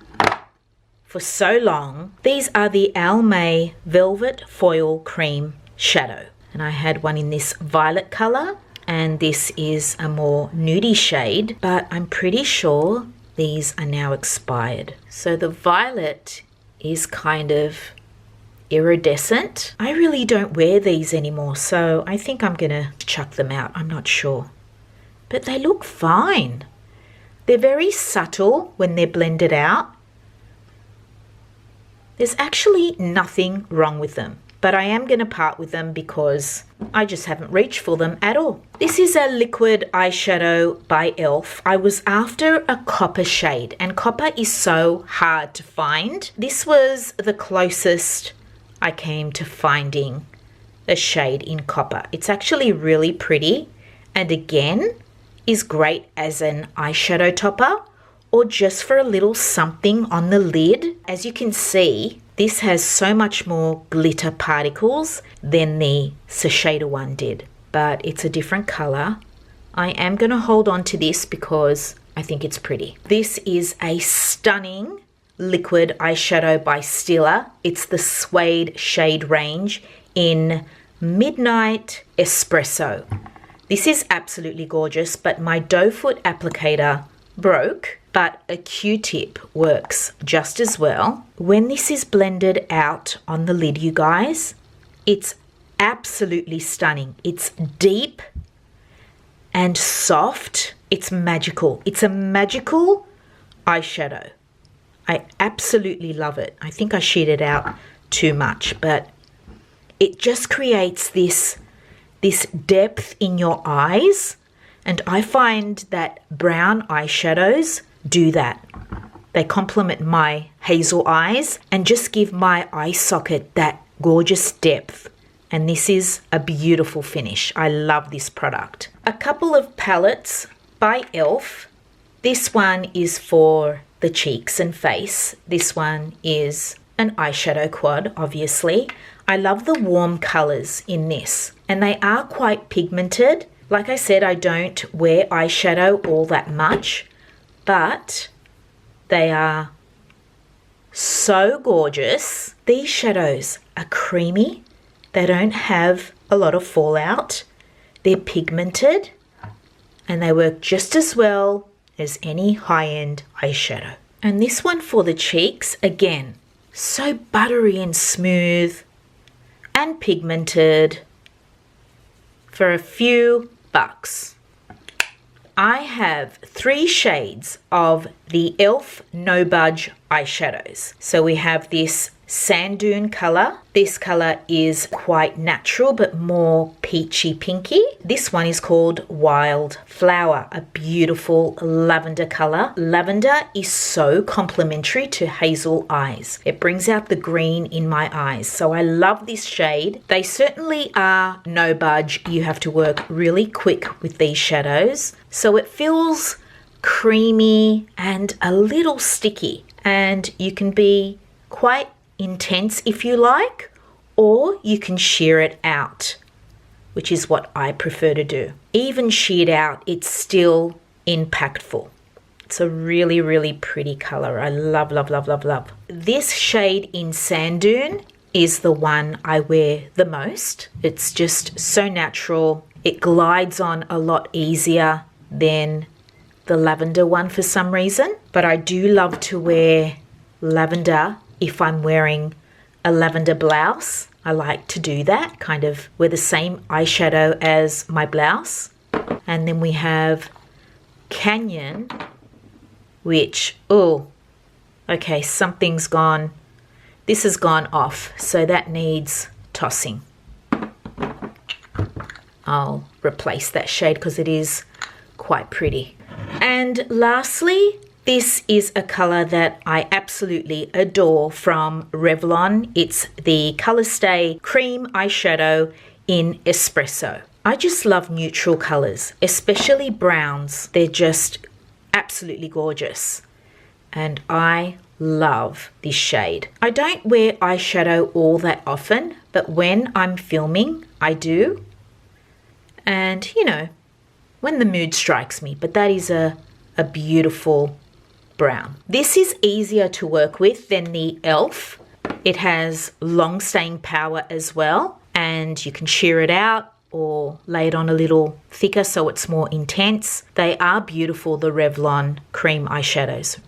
for so long. These are the Almay Velvet Foil Cream Shadow. And I had one in this violet color, and this is a more nudie shade, but I'm pretty sure these are now expired. So the violet is kind of iridescent. I really don't wear these anymore, so I think I'm gonna chuck them out. I'm not sure. But they look fine. They're very subtle when they're blended out. There's actually nothing wrong with them, but I am going to part with them because I just haven't reached for them at all. This is a liquid eyeshadow by e.l.f. I was after a copper shade, and copper is so hard to find. This was the closest I came to finding a shade in copper. It's actually really pretty, and again, is great as an eyeshadow topper or just for a little something on the lid. As you can see, this has so much more glitter particles than the Shiseido one did, but it's a different color. I am going to hold on to this because I think it's pretty. This is a stunning liquid eyeshadow by Stila. It's the Suede shade range in Midnight Espresso. This is absolutely gorgeous, but my doe foot applicator broke, but a Q-tip works just as well. When this is blended out on the lid, you guys, it's absolutely stunning. It's deep and soft. It's magical. It's a magical eyeshadow. I absolutely love it. I think I sheeted out too much, but it just creates this depth in your eyes. And I find that brown eyeshadows do that. They complement my hazel eyes and just give my eye socket that gorgeous depth. And this is a beautiful finish. I love this product. A couple of palettes by e.l.f. This one is for the cheeks and face. This one is an eyeshadow quad, obviously. I love the warm colors in this, and they are quite pigmented. Like I said, I don't wear eyeshadow all that much, but they are so gorgeous. These shadows are creamy. They don't have a lot of fallout. They're pigmented, and they work just as well as any high-end eyeshadow. And this one for the cheeks, again, so buttery and smooth and pigmented for a few bucks. I have 3 shades of the e.l.f. No Budge eyeshadows. So we have this sand dune color. This color is quite natural but more peachy pinky. This one is called Wild Flower, a beautiful lavender color. Lavender is so complementary to hazel eyes. It brings out the green in my eyes. So I love this shade. They certainly are no budge. You have to work really quick with these shadows. So it feels creamy and a little sticky, and you can be quite intense if you like, or you can sheer it out, which is what I prefer to do. Even sheared out, it's still impactful. It's a really, really pretty color. I love, love, love, love, love. This shade in Sand Dune is the one I wear the most. It's just so natural. It glides on a lot easier than the lavender one for some reason, but I do love to wear lavender if I'm wearing a lavender blouse. I like to do that, kind of wear the same eyeshadow as my blouse. And then we have Canyon, which, oh, okay, something's gone. This has gone off, so that needs tossing. I'll replace that shade because it is quite pretty. And lastly, this is a color that I absolutely adore from Revlon. It's the Color Stay Cream Eyeshadow in Espresso. I just love neutral colors, especially browns. They're just absolutely gorgeous. And I love this shade. I don't wear eyeshadow all that often, but when I'm filming, I do. And, you know, when the mood strikes me, but that is a beautiful brown. This is easier to work with than the e.l.f. It has long staying power as well, and you can sheer it out or lay it on a little thicker so it's more intense. They are beautiful, the Revlon cream eyeshadows.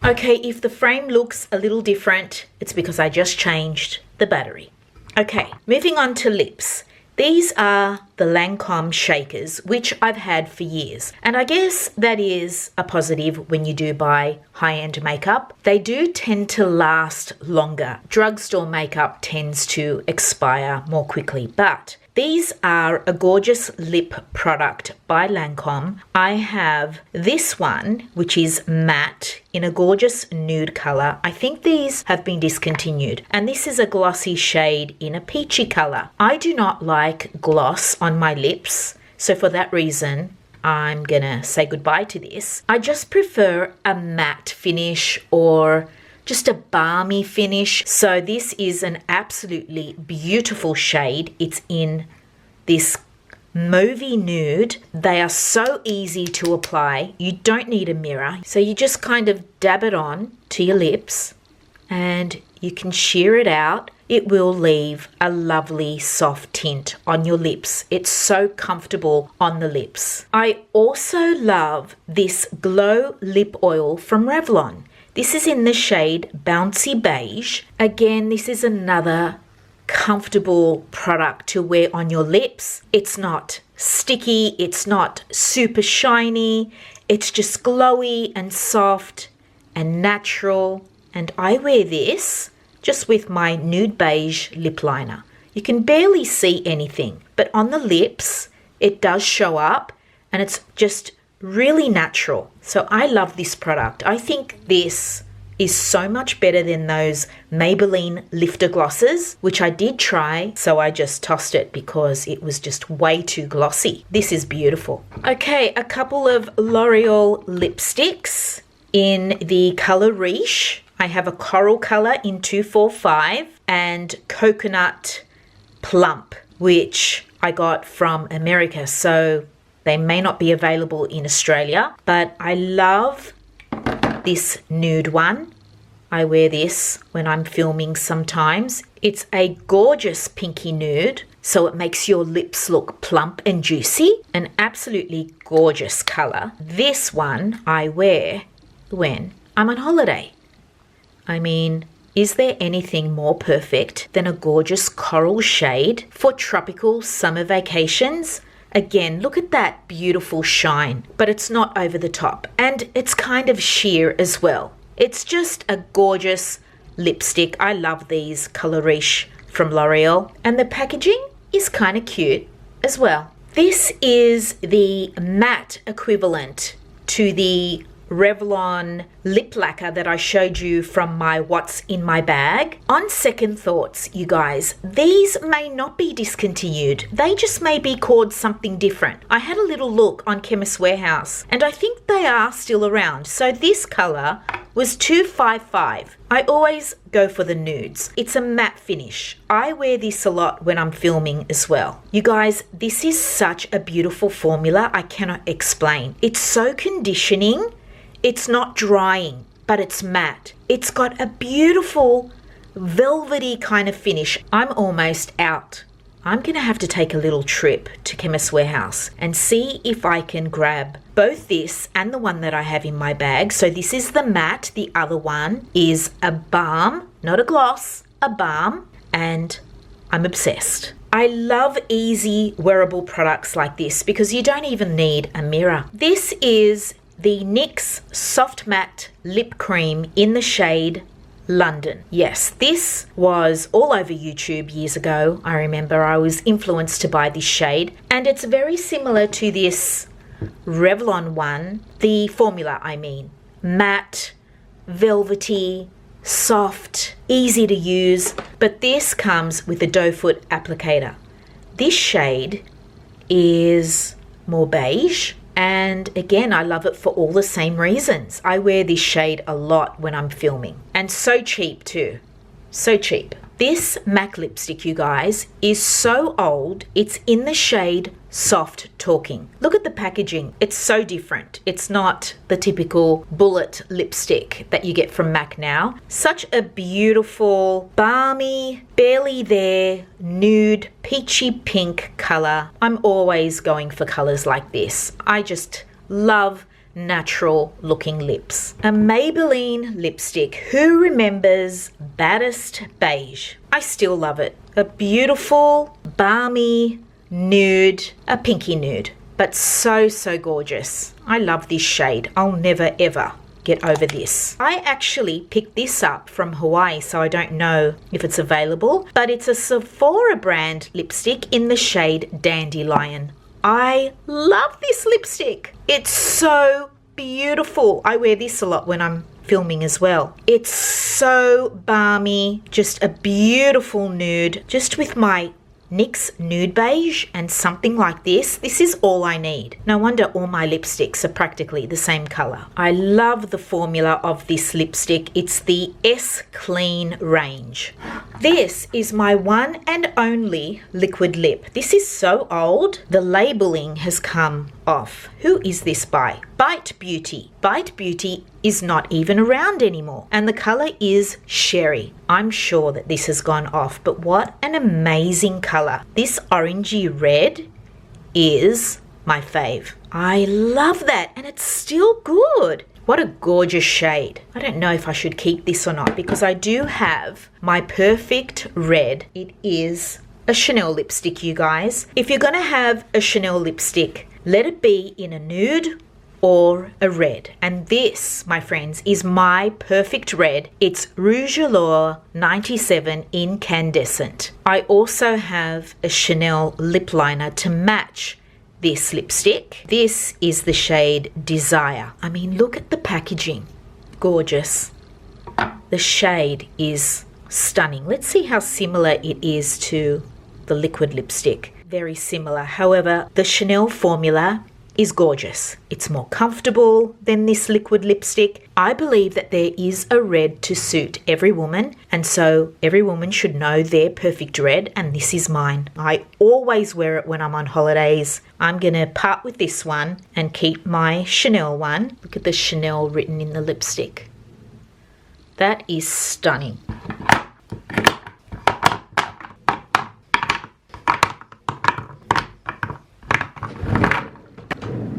Okay, if the frame looks a little different, it's because I just changed the battery. Okay, moving on to lips. These are the Lancome shakers, which I've had for years. And I guess that is a positive when you do buy high-end makeup. They do tend to last longer. Drugstore makeup tends to expire more quickly, but These are a gorgeous lip product by Lancome. I have this one, which is matte in a gorgeous nude color. I think these have been discontinued. And this is a glossy shade in a peachy color. I do not like gloss on my lips, so for that reason, I'm gonna say goodbye to this. I just prefer a matte finish or just a balmy finish. So this is an absolutely beautiful shade. It's in this mauvey nude. They are so easy to apply. You don't need a mirror. So you just kind of dab it on to your lips and you can sheer it out. It will leave a lovely soft tint on your lips. It's so comfortable on the lips. I also love this Glow Lip Oil from Revlon. This is in the shade Bouncy Beige. Again, this is another comfortable product to wear on your lips. It's not sticky, it's not super shiny. It's just glowy and soft and natural. And I wear this just with my nude beige lip liner. You can barely see anything, but on the lips, it does show up and it's just really natural. So I love this product. I think this is so much better than those Maybelline lifter glosses, which I did try, so I just tossed it because it was just way too glossy. This is beautiful. Okay, a couple of L'Oreal lipsticks in the color Riche. I have a coral color in 245 and coconut plump, which I got from America. So they may not be available in Australia, but I love this nude one. I wear this when I'm filming sometimes. It's a gorgeous pinky nude, so it makes your lips look plump and juicy. An absolutely gorgeous color. This one I wear when I'm on holiday. I mean, is there anything more perfect than a gorgeous coral shade for tropical summer vacations? Again, look at that beautiful shine, but it's not over the top and it's kind of sheer as well. It's just a gorgeous lipstick. I love these Color Riche from L'Oreal and the packaging is kind of cute as well. This is the matte equivalent to the Revlon lip lacquer that I showed you from my What's in My Bag. On second thoughts, you guys, these may not be discontinued. They just may be called something different. I had a little look on Chemist Warehouse and I think they are still around. So this color was 255. I always go for the nudes. It's a matte finish. I wear this a lot when I'm filming as well. You guys, this is such a beautiful formula. I cannot explain. It's so conditioning. It's not drying, but it's matte. It's got a beautiful velvety kind of finish. I'm almost out. I'm gonna have to take a little trip to Chemist Warehouse and see if I can grab both this and the one that I have in my bag. So this is the matte, the other one is a balm, not a gloss, a balm, and I'm obsessed. I love easy wearable products like this because you don't even need a mirror. This is the NYX Soft Matte Lip Cream in the shade London. Yes, this was all over YouTube years ago. I remember I was influenced to buy this shade and it's very similar to this Revlon one, the formula I mean. Matte, velvety, soft, easy to use, but this comes with a doe foot applicator. This shade is more beige. And again, I love it for all the same reasons. I wear this shade a lot when I'm filming. And so cheap too. So cheap. This MAC lipstick, you guys, is so old. It's in the shade Soft Talking. Look at the packaging. It's so different. It's not the typical bullet lipstick that you get from MAC now. Such a beautiful, balmy, barely there, nude, peachy pink color. I'm always going for colors like this. I just love natural looking lips. A Maybelline lipstick. Who remembers Baddest Beige? I still love it. A beautiful, balmy nude, a pinky nude, but so gorgeous. I love this shade. I'll never ever get over this. I actually picked this up from Hawaii, so I don't know if it's available, but it's a Sephora brand lipstick in the shade Dandelion. I love this lipstick. It's so beautiful. I wear this a lot when I'm filming as well. It's so balmy, just a beautiful nude, just with my NYX Nude Beige and something like this. This is all I need. No wonder all my lipsticks are practically the same color. I love the formula of this lipstick. It's the S Clean range. This is my one and only liquid lip. This is so old. The labeling has come off. Who is this by? Bite Beauty. Bite Beauty is not even around anymore. And the color is Sherry. I'm sure that this has gone off, but what an amazing color. This orangey red is my fave. I love that, and it's still good. What a gorgeous shade. I don't know if I should keep this or not because I do have my perfect red. It is a Chanel lipstick, you guys. If you're gonna have a Chanel lipstick, let it be in a nude or a red. And this, my friends, is my perfect red. It's Rouge Allure 97 Incandescent. I also have a Chanel lip liner to match this lipstick. This is the shade Desire. I mean, look at the packaging. Gorgeous. The shade is stunning. Let's see how similar it is to the liquid lipstick. Very similar. However, the Chanel formula is gorgeous. It's more comfortable than this liquid lipstick. I believe that there is a red to suit every woman, and so every woman should know their perfect red, and this is mine. I always wear it when I'm on holidays. I'm gonna part with this one and keep my Chanel one. Look at the Chanel written in the lipstick. That is stunning.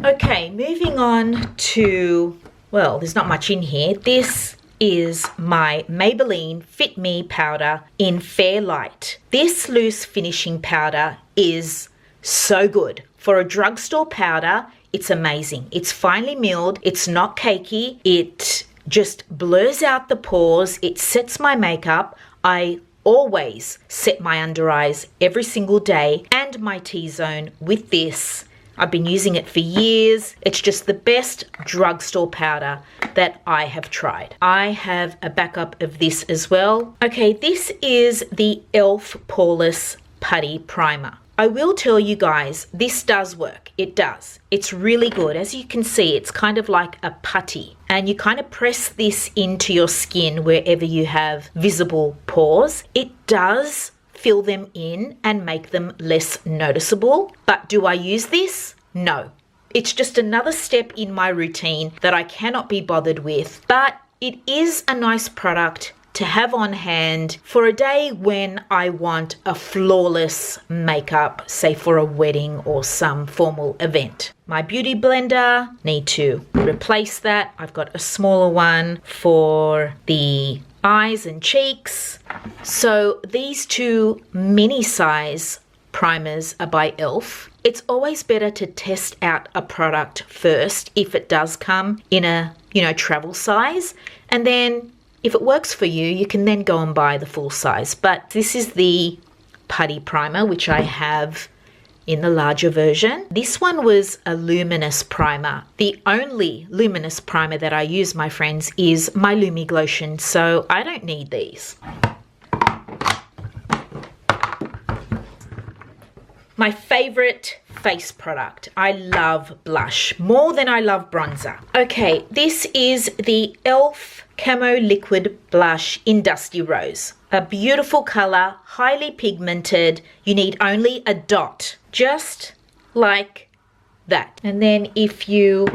Okay, moving on to, well, there's not much in here. This is my Maybelline Fit Me powder in Fair Light. This loose finishing powder is so good. For a drugstore powder, it's amazing. It's finely milled, it's not cakey, it just blurs out the pores, it sets my makeup. I always set my under eyes every single day and my T-zone with this. I've been using it for years. It's just the best drugstore powder that I have tried. I have a backup of this as well. Okay, this is the e.l.f. Poreless Putty Primer. I will tell you guys, this does work. It does. It's really good. As you can see, it's kind of like a putty. And you kind of press this into your skin wherever you have visible pores. It does fill them in and make them less noticeable. But do I use this? No. It's just another step in my routine that I cannot be bothered with. But it is a nice product to have on hand for a day when I want a flawless makeup, say for a wedding or some formal event. My beauty blender, need to replace that. I've got a smaller one for the eyes and cheeks. So these two mini size primers are by e.l.f. It's always better to test out a product first if it does come in a, travel size, and then if it works for you, you can then go and buy the full size. But this is the putty primer, which I have in the larger version. This one was a luminous primer. The only luminous primer that I use, my friends, is my Lumi Glotion, so I don't need these. My favorite face product. I love blush more than I love bronzer. Okay, this is the e.l.f. Camo Liquid Blush in Dusty Rose. A beautiful color, highly pigmented. You need only a dot, just like that. And then if you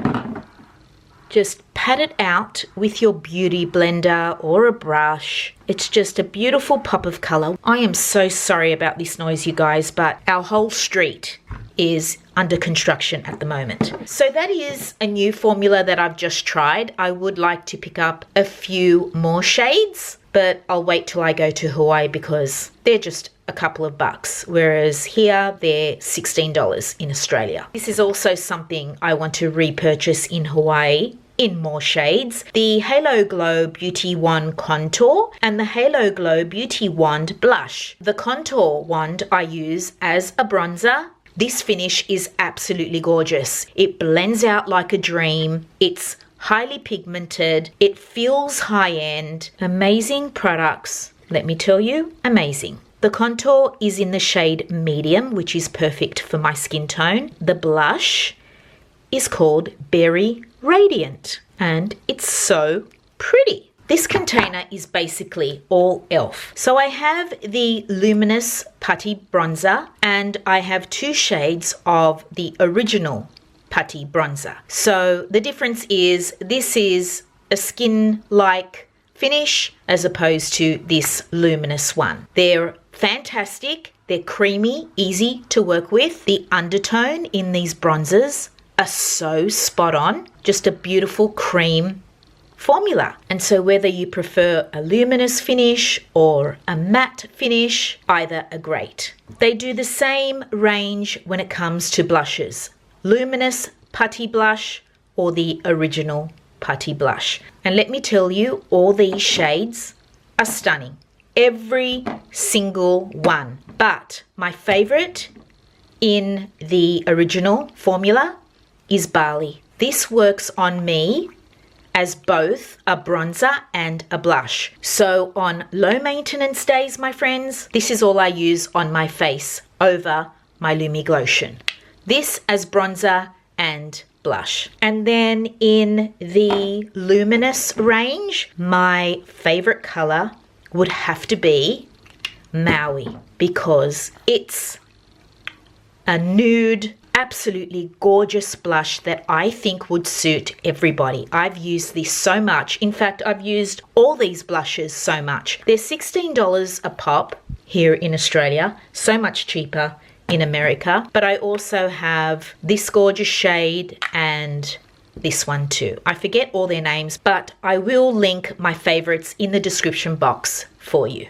just pat it out with your beauty blender or a brush, it's just a beautiful pop of color. I am so sorry about this noise, you guys, but our whole street is under construction at the moment. So that is a new formula that I've just tried. I would like to pick up a few more shades, but I'll wait till I go to Hawaii because they're just a couple of bucks, whereas here they're $16 in Australia. This is also something I want to repurchase in Hawaii in more shades, the Halo Glow Beauty Wand Contour and the Halo Glow Beauty Wand Blush. The contour wand I use as a bronzer. This finish is absolutely gorgeous. It blends out like a dream. It's highly pigmented. It feels high-end. Amazing products. Let me tell you, amazing. The contour is in the shade medium, which is perfect for my skin tone. The blush is called Berry Radiant, and it's so pretty. This container is basically all e.l.f. So I have the Luminous Putty Bronzer and I have 2 shades of the original Putty Bronzer. So the difference is this is a skin-like finish as opposed to this luminous one. They're fantastic. They're creamy, easy to work with. The undertone in these bronzers are so spot on. Just a beautiful cream formula. And so whether you prefer a luminous finish or a matte finish, either are great. They do the same range when it comes to blushes. Luminous putty blush or the original putty blush. And let me tell you, all these shades are stunning. Every single one. But my favorite in the original formula is Barley. This works on me as both a bronzer and a blush. So on low maintenance days, my friends, this is all I use on my face over my Lumiglotion. This as bronzer and blush. And then in the luminous range, my favorite color would have to be Maui, because it's a nude, absolutely gorgeous blush that I think would suit everybody. I've used this so much. In fact, I've used all these blushes so much. They're $16 a pop here in Australia, so much cheaper in America. But I also have this gorgeous shade and this one too. I forget all their names, but I will link my favorites in the description box for you.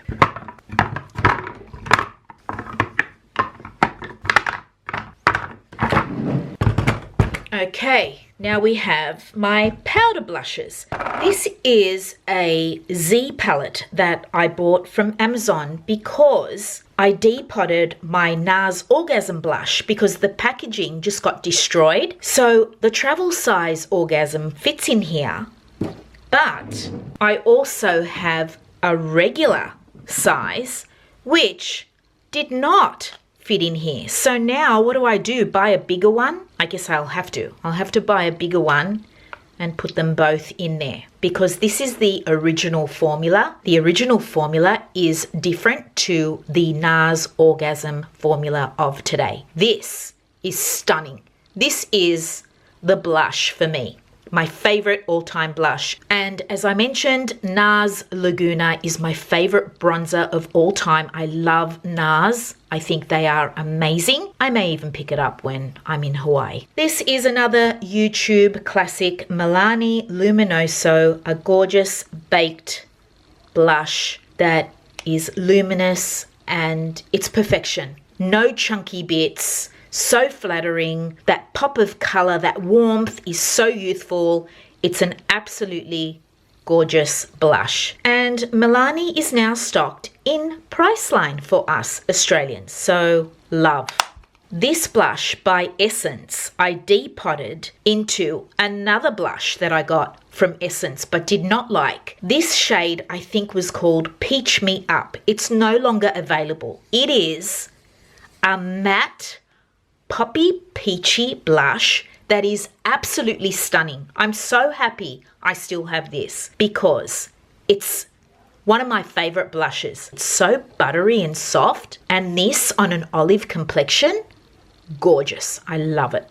Okay, now we have my powder blushes. This is a Z palette that I bought from Amazon because I depotted my NARS Orgasm blush because the packaging just got destroyed. So the travel size Orgasm fits in here, but I also have a regular size which did not fit in here. So now what do? Buy a bigger one? I guess I'll have to buy a bigger one and put them both in there because this is the original formula. The original formula is different to the NARS Orgasm formula of today. This is stunning. This is the blush for me. My favorite all-time blush. And as I mentioned, NARS Laguna is my favorite bronzer of all time. I love NARS. I think they are amazing. I may even pick it up when I'm in Hawaii. This is another YouTube classic, Milani Luminoso, a gorgeous baked blush that is luminous and it's perfection. No chunky bits. So flattering. That pop of color, that warmth is so youthful. It's an absolutely gorgeous blush. And Milani is now stocked in Priceline for us Australians. So love. This blush by Essence, I depotted into another blush that I got from Essence but did not like. This shade I think was called Peach Me Up. It's no longer available. It is a matte poppy peachy blush that is absolutely stunning. I'm so happy I still have this because it's one of my favorite blushes. It's so buttery and soft, and this on an olive complexion, gorgeous. I love it.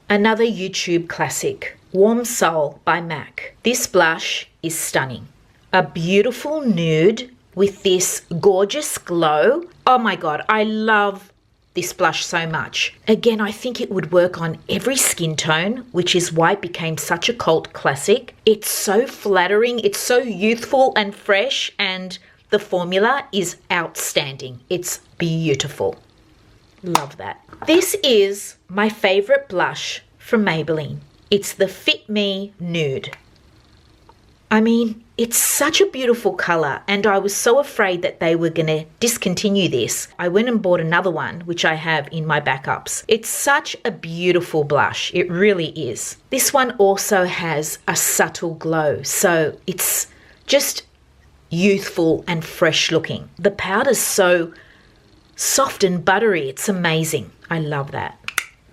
Another YouTube classic, Warm Soul by MAC. This blush is stunning. A beautiful nude with this gorgeous glow. Oh my God, I love this blush so much. Again, I think it would work on every skin tone, which is why it became such a cult classic. It's so flattering, it's so youthful and fresh, and the formula is outstanding. It's beautiful. Love that. This is my favorite blush from Maybelline. It's the Fit Me Nude. I mean, it's such a beautiful colour, and I was so afraid that they were going to discontinue this. I went and bought another one, which I have in my backups. It's such a beautiful blush. It really is. This one also has a subtle glow, so it's just youthful and fresh looking. The powder's so soft and buttery. It's amazing. I love that.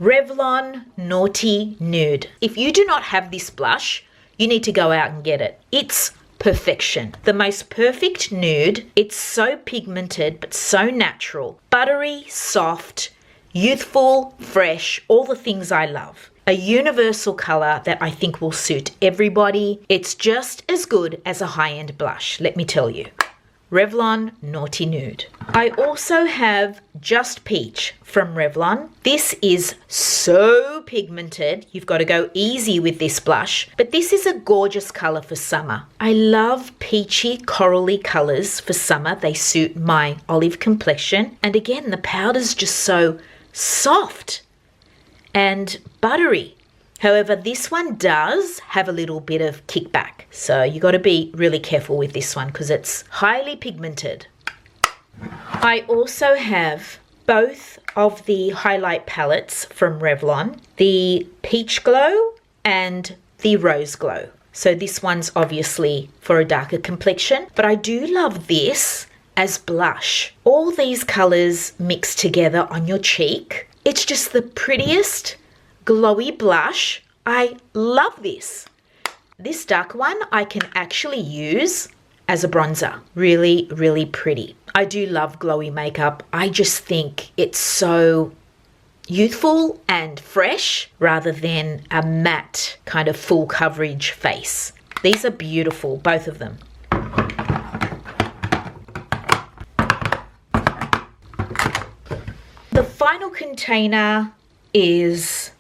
Revlon Naughty Nude. If you do not have this blush, you need to go out and get it. It's perfection. The most perfect nude. It's so pigmented but so natural. Buttery, soft, youthful, fresh, all the things I love. A universal colour that I think will suit everybody. It's just as good as a high-end blush, let me tell you. Revlon Naughty Nude. I also have Just Peach from Revlon. This is so pigmented. You've got to go easy with this blush, but this is a gorgeous colour for summer. I love peachy, corally colours for summer. They suit my olive complexion. And again, the powder's just so soft and buttery. However, this one does have a little bit of kickback. So you got to be really careful with this one because it's highly pigmented. I also have both of the highlight palettes from Revlon, the Peach Glow and the Rose Glow. So this one's obviously for a darker complexion, but I do love this as blush. All these colors mixed together on your cheek. It's just the prettiest glowy blush. I love this. This dark one I can actually use as a bronzer. Really, really pretty. I do love glowy makeup. I just think it's so youthful and fresh rather than a matte kind of full coverage face. These are beautiful, both of them. The final container is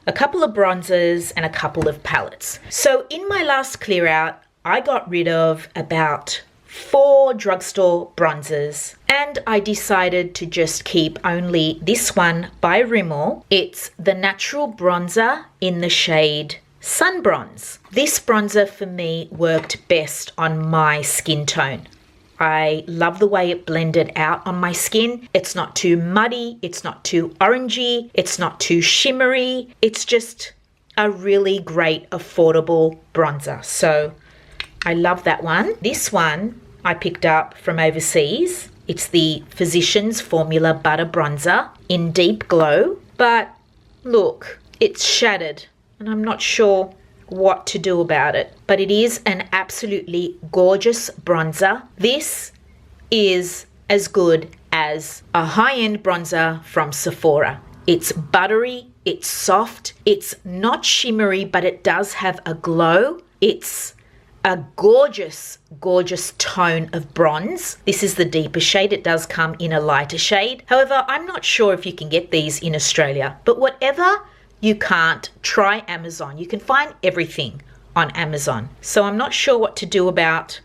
a couple of bronzers and a couple of palettes. So in my last clear out, I got rid of about 4 drugstore bronzers and I decided to just keep only this one by Rimmel. It's the Natural Bronzer in the shade Sun Bronze. This bronzer for me worked best on my skin tone. I love the way it blended out on my skin. It's not too muddy, it's not too orangey, it's not too shimmery. It's just a really great affordable bronzer. So I love that one. This one I picked up from overseas. It's the Physicians Formula Butter Bronzer in Deep Glow. But look, it's shattered and I'm not sure what to do about it, but it is an absolutely gorgeous bronzer. This is as good as a high-end bronzer from Sephora. It's buttery, it's soft, it's not shimmery, but it does have a glow. It's a gorgeous, gorgeous tone of bronze. This is the deeper shade. It does come in a lighter shade. However, I'm not sure if you can get these in Australia, but whatever you can't, try Amazon. You can find everything on Amazon. So I'm not sure what to do about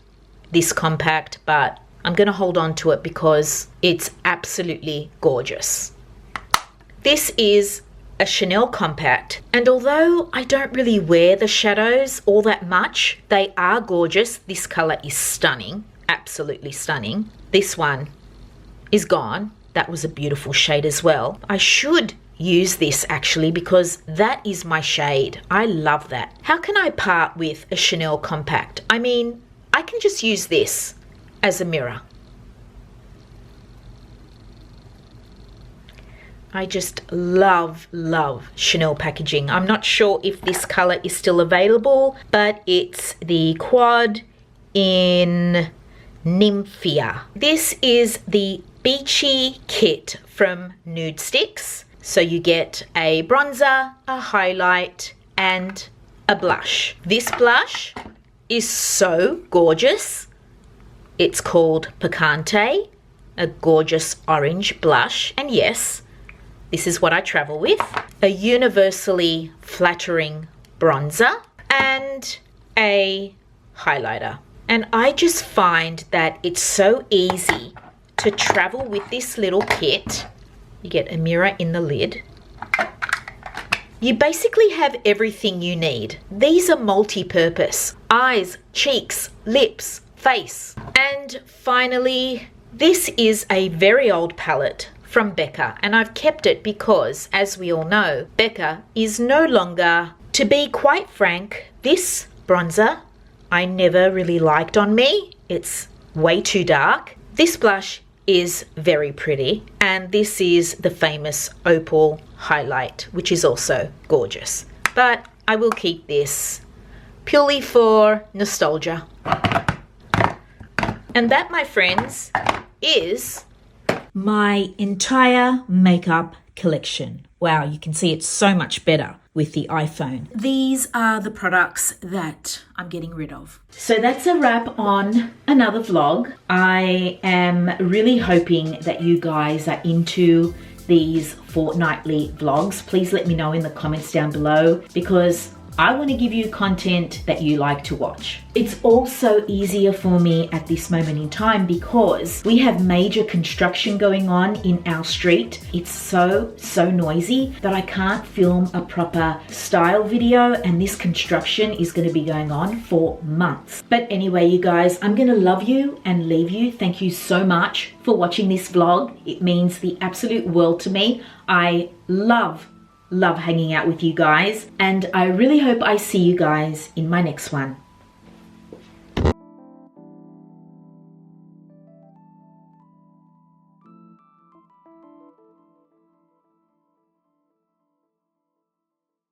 this compact, but I'm going to hold on to it because it's absolutely gorgeous. This is a Chanel compact, and although I don't really wear the shadows all that much, they are gorgeous. This color is stunning, absolutely stunning. This one is gone. That was a beautiful shade as well. I should use this actually because that is my shade. I love that. How can I part with a Chanel compact? I mean, I can just use this as a mirror. I just love Chanel packaging. I'm not sure if this color is still available, but it's the Quad in Nymphia. This is the Beachy kit from Nude Sticks. So you get a bronzer, a highlight, and a blush. This blush is so gorgeous. It's called Picante, a gorgeous orange blush. And yes, this is what I travel with. A universally flattering bronzer and a highlighter. And I just find that it's so easy to travel with this little kit. You get a mirror in the lid. You basically have everything you need. These are multi-purpose. Eyes, cheeks, lips, face. And finally, this is a very old palette from Becca, and I've kept it because, as we all know, Becca is no longer. To be quite frank, this bronzer I never really liked on me. It's way too dark. This blush is very pretty, and this is the famous opal highlight, which is also gorgeous. But I will keep this purely for nostalgia. And that, my friends, is my entire makeup collection. Wow, you can see it's so much better with the iPhone. These are the products that I'm getting rid of. So that's a wrap on another vlog. I am really hoping that you guys are into these fortnightly vlogs. Please let me know in the comments down below, because I want to give you content that you like to watch. It's also easier for me at this moment in time because we have major construction going on in our street. It's so noisy that I can't film a proper style video, and this construction is going to be going on for months. But anyway, you guys, I'm going to love you and leave you. Thank you so much for watching this vlog. It means the absolute world to me. I love hanging out with you guys, and I really hope I see you guys in my next one.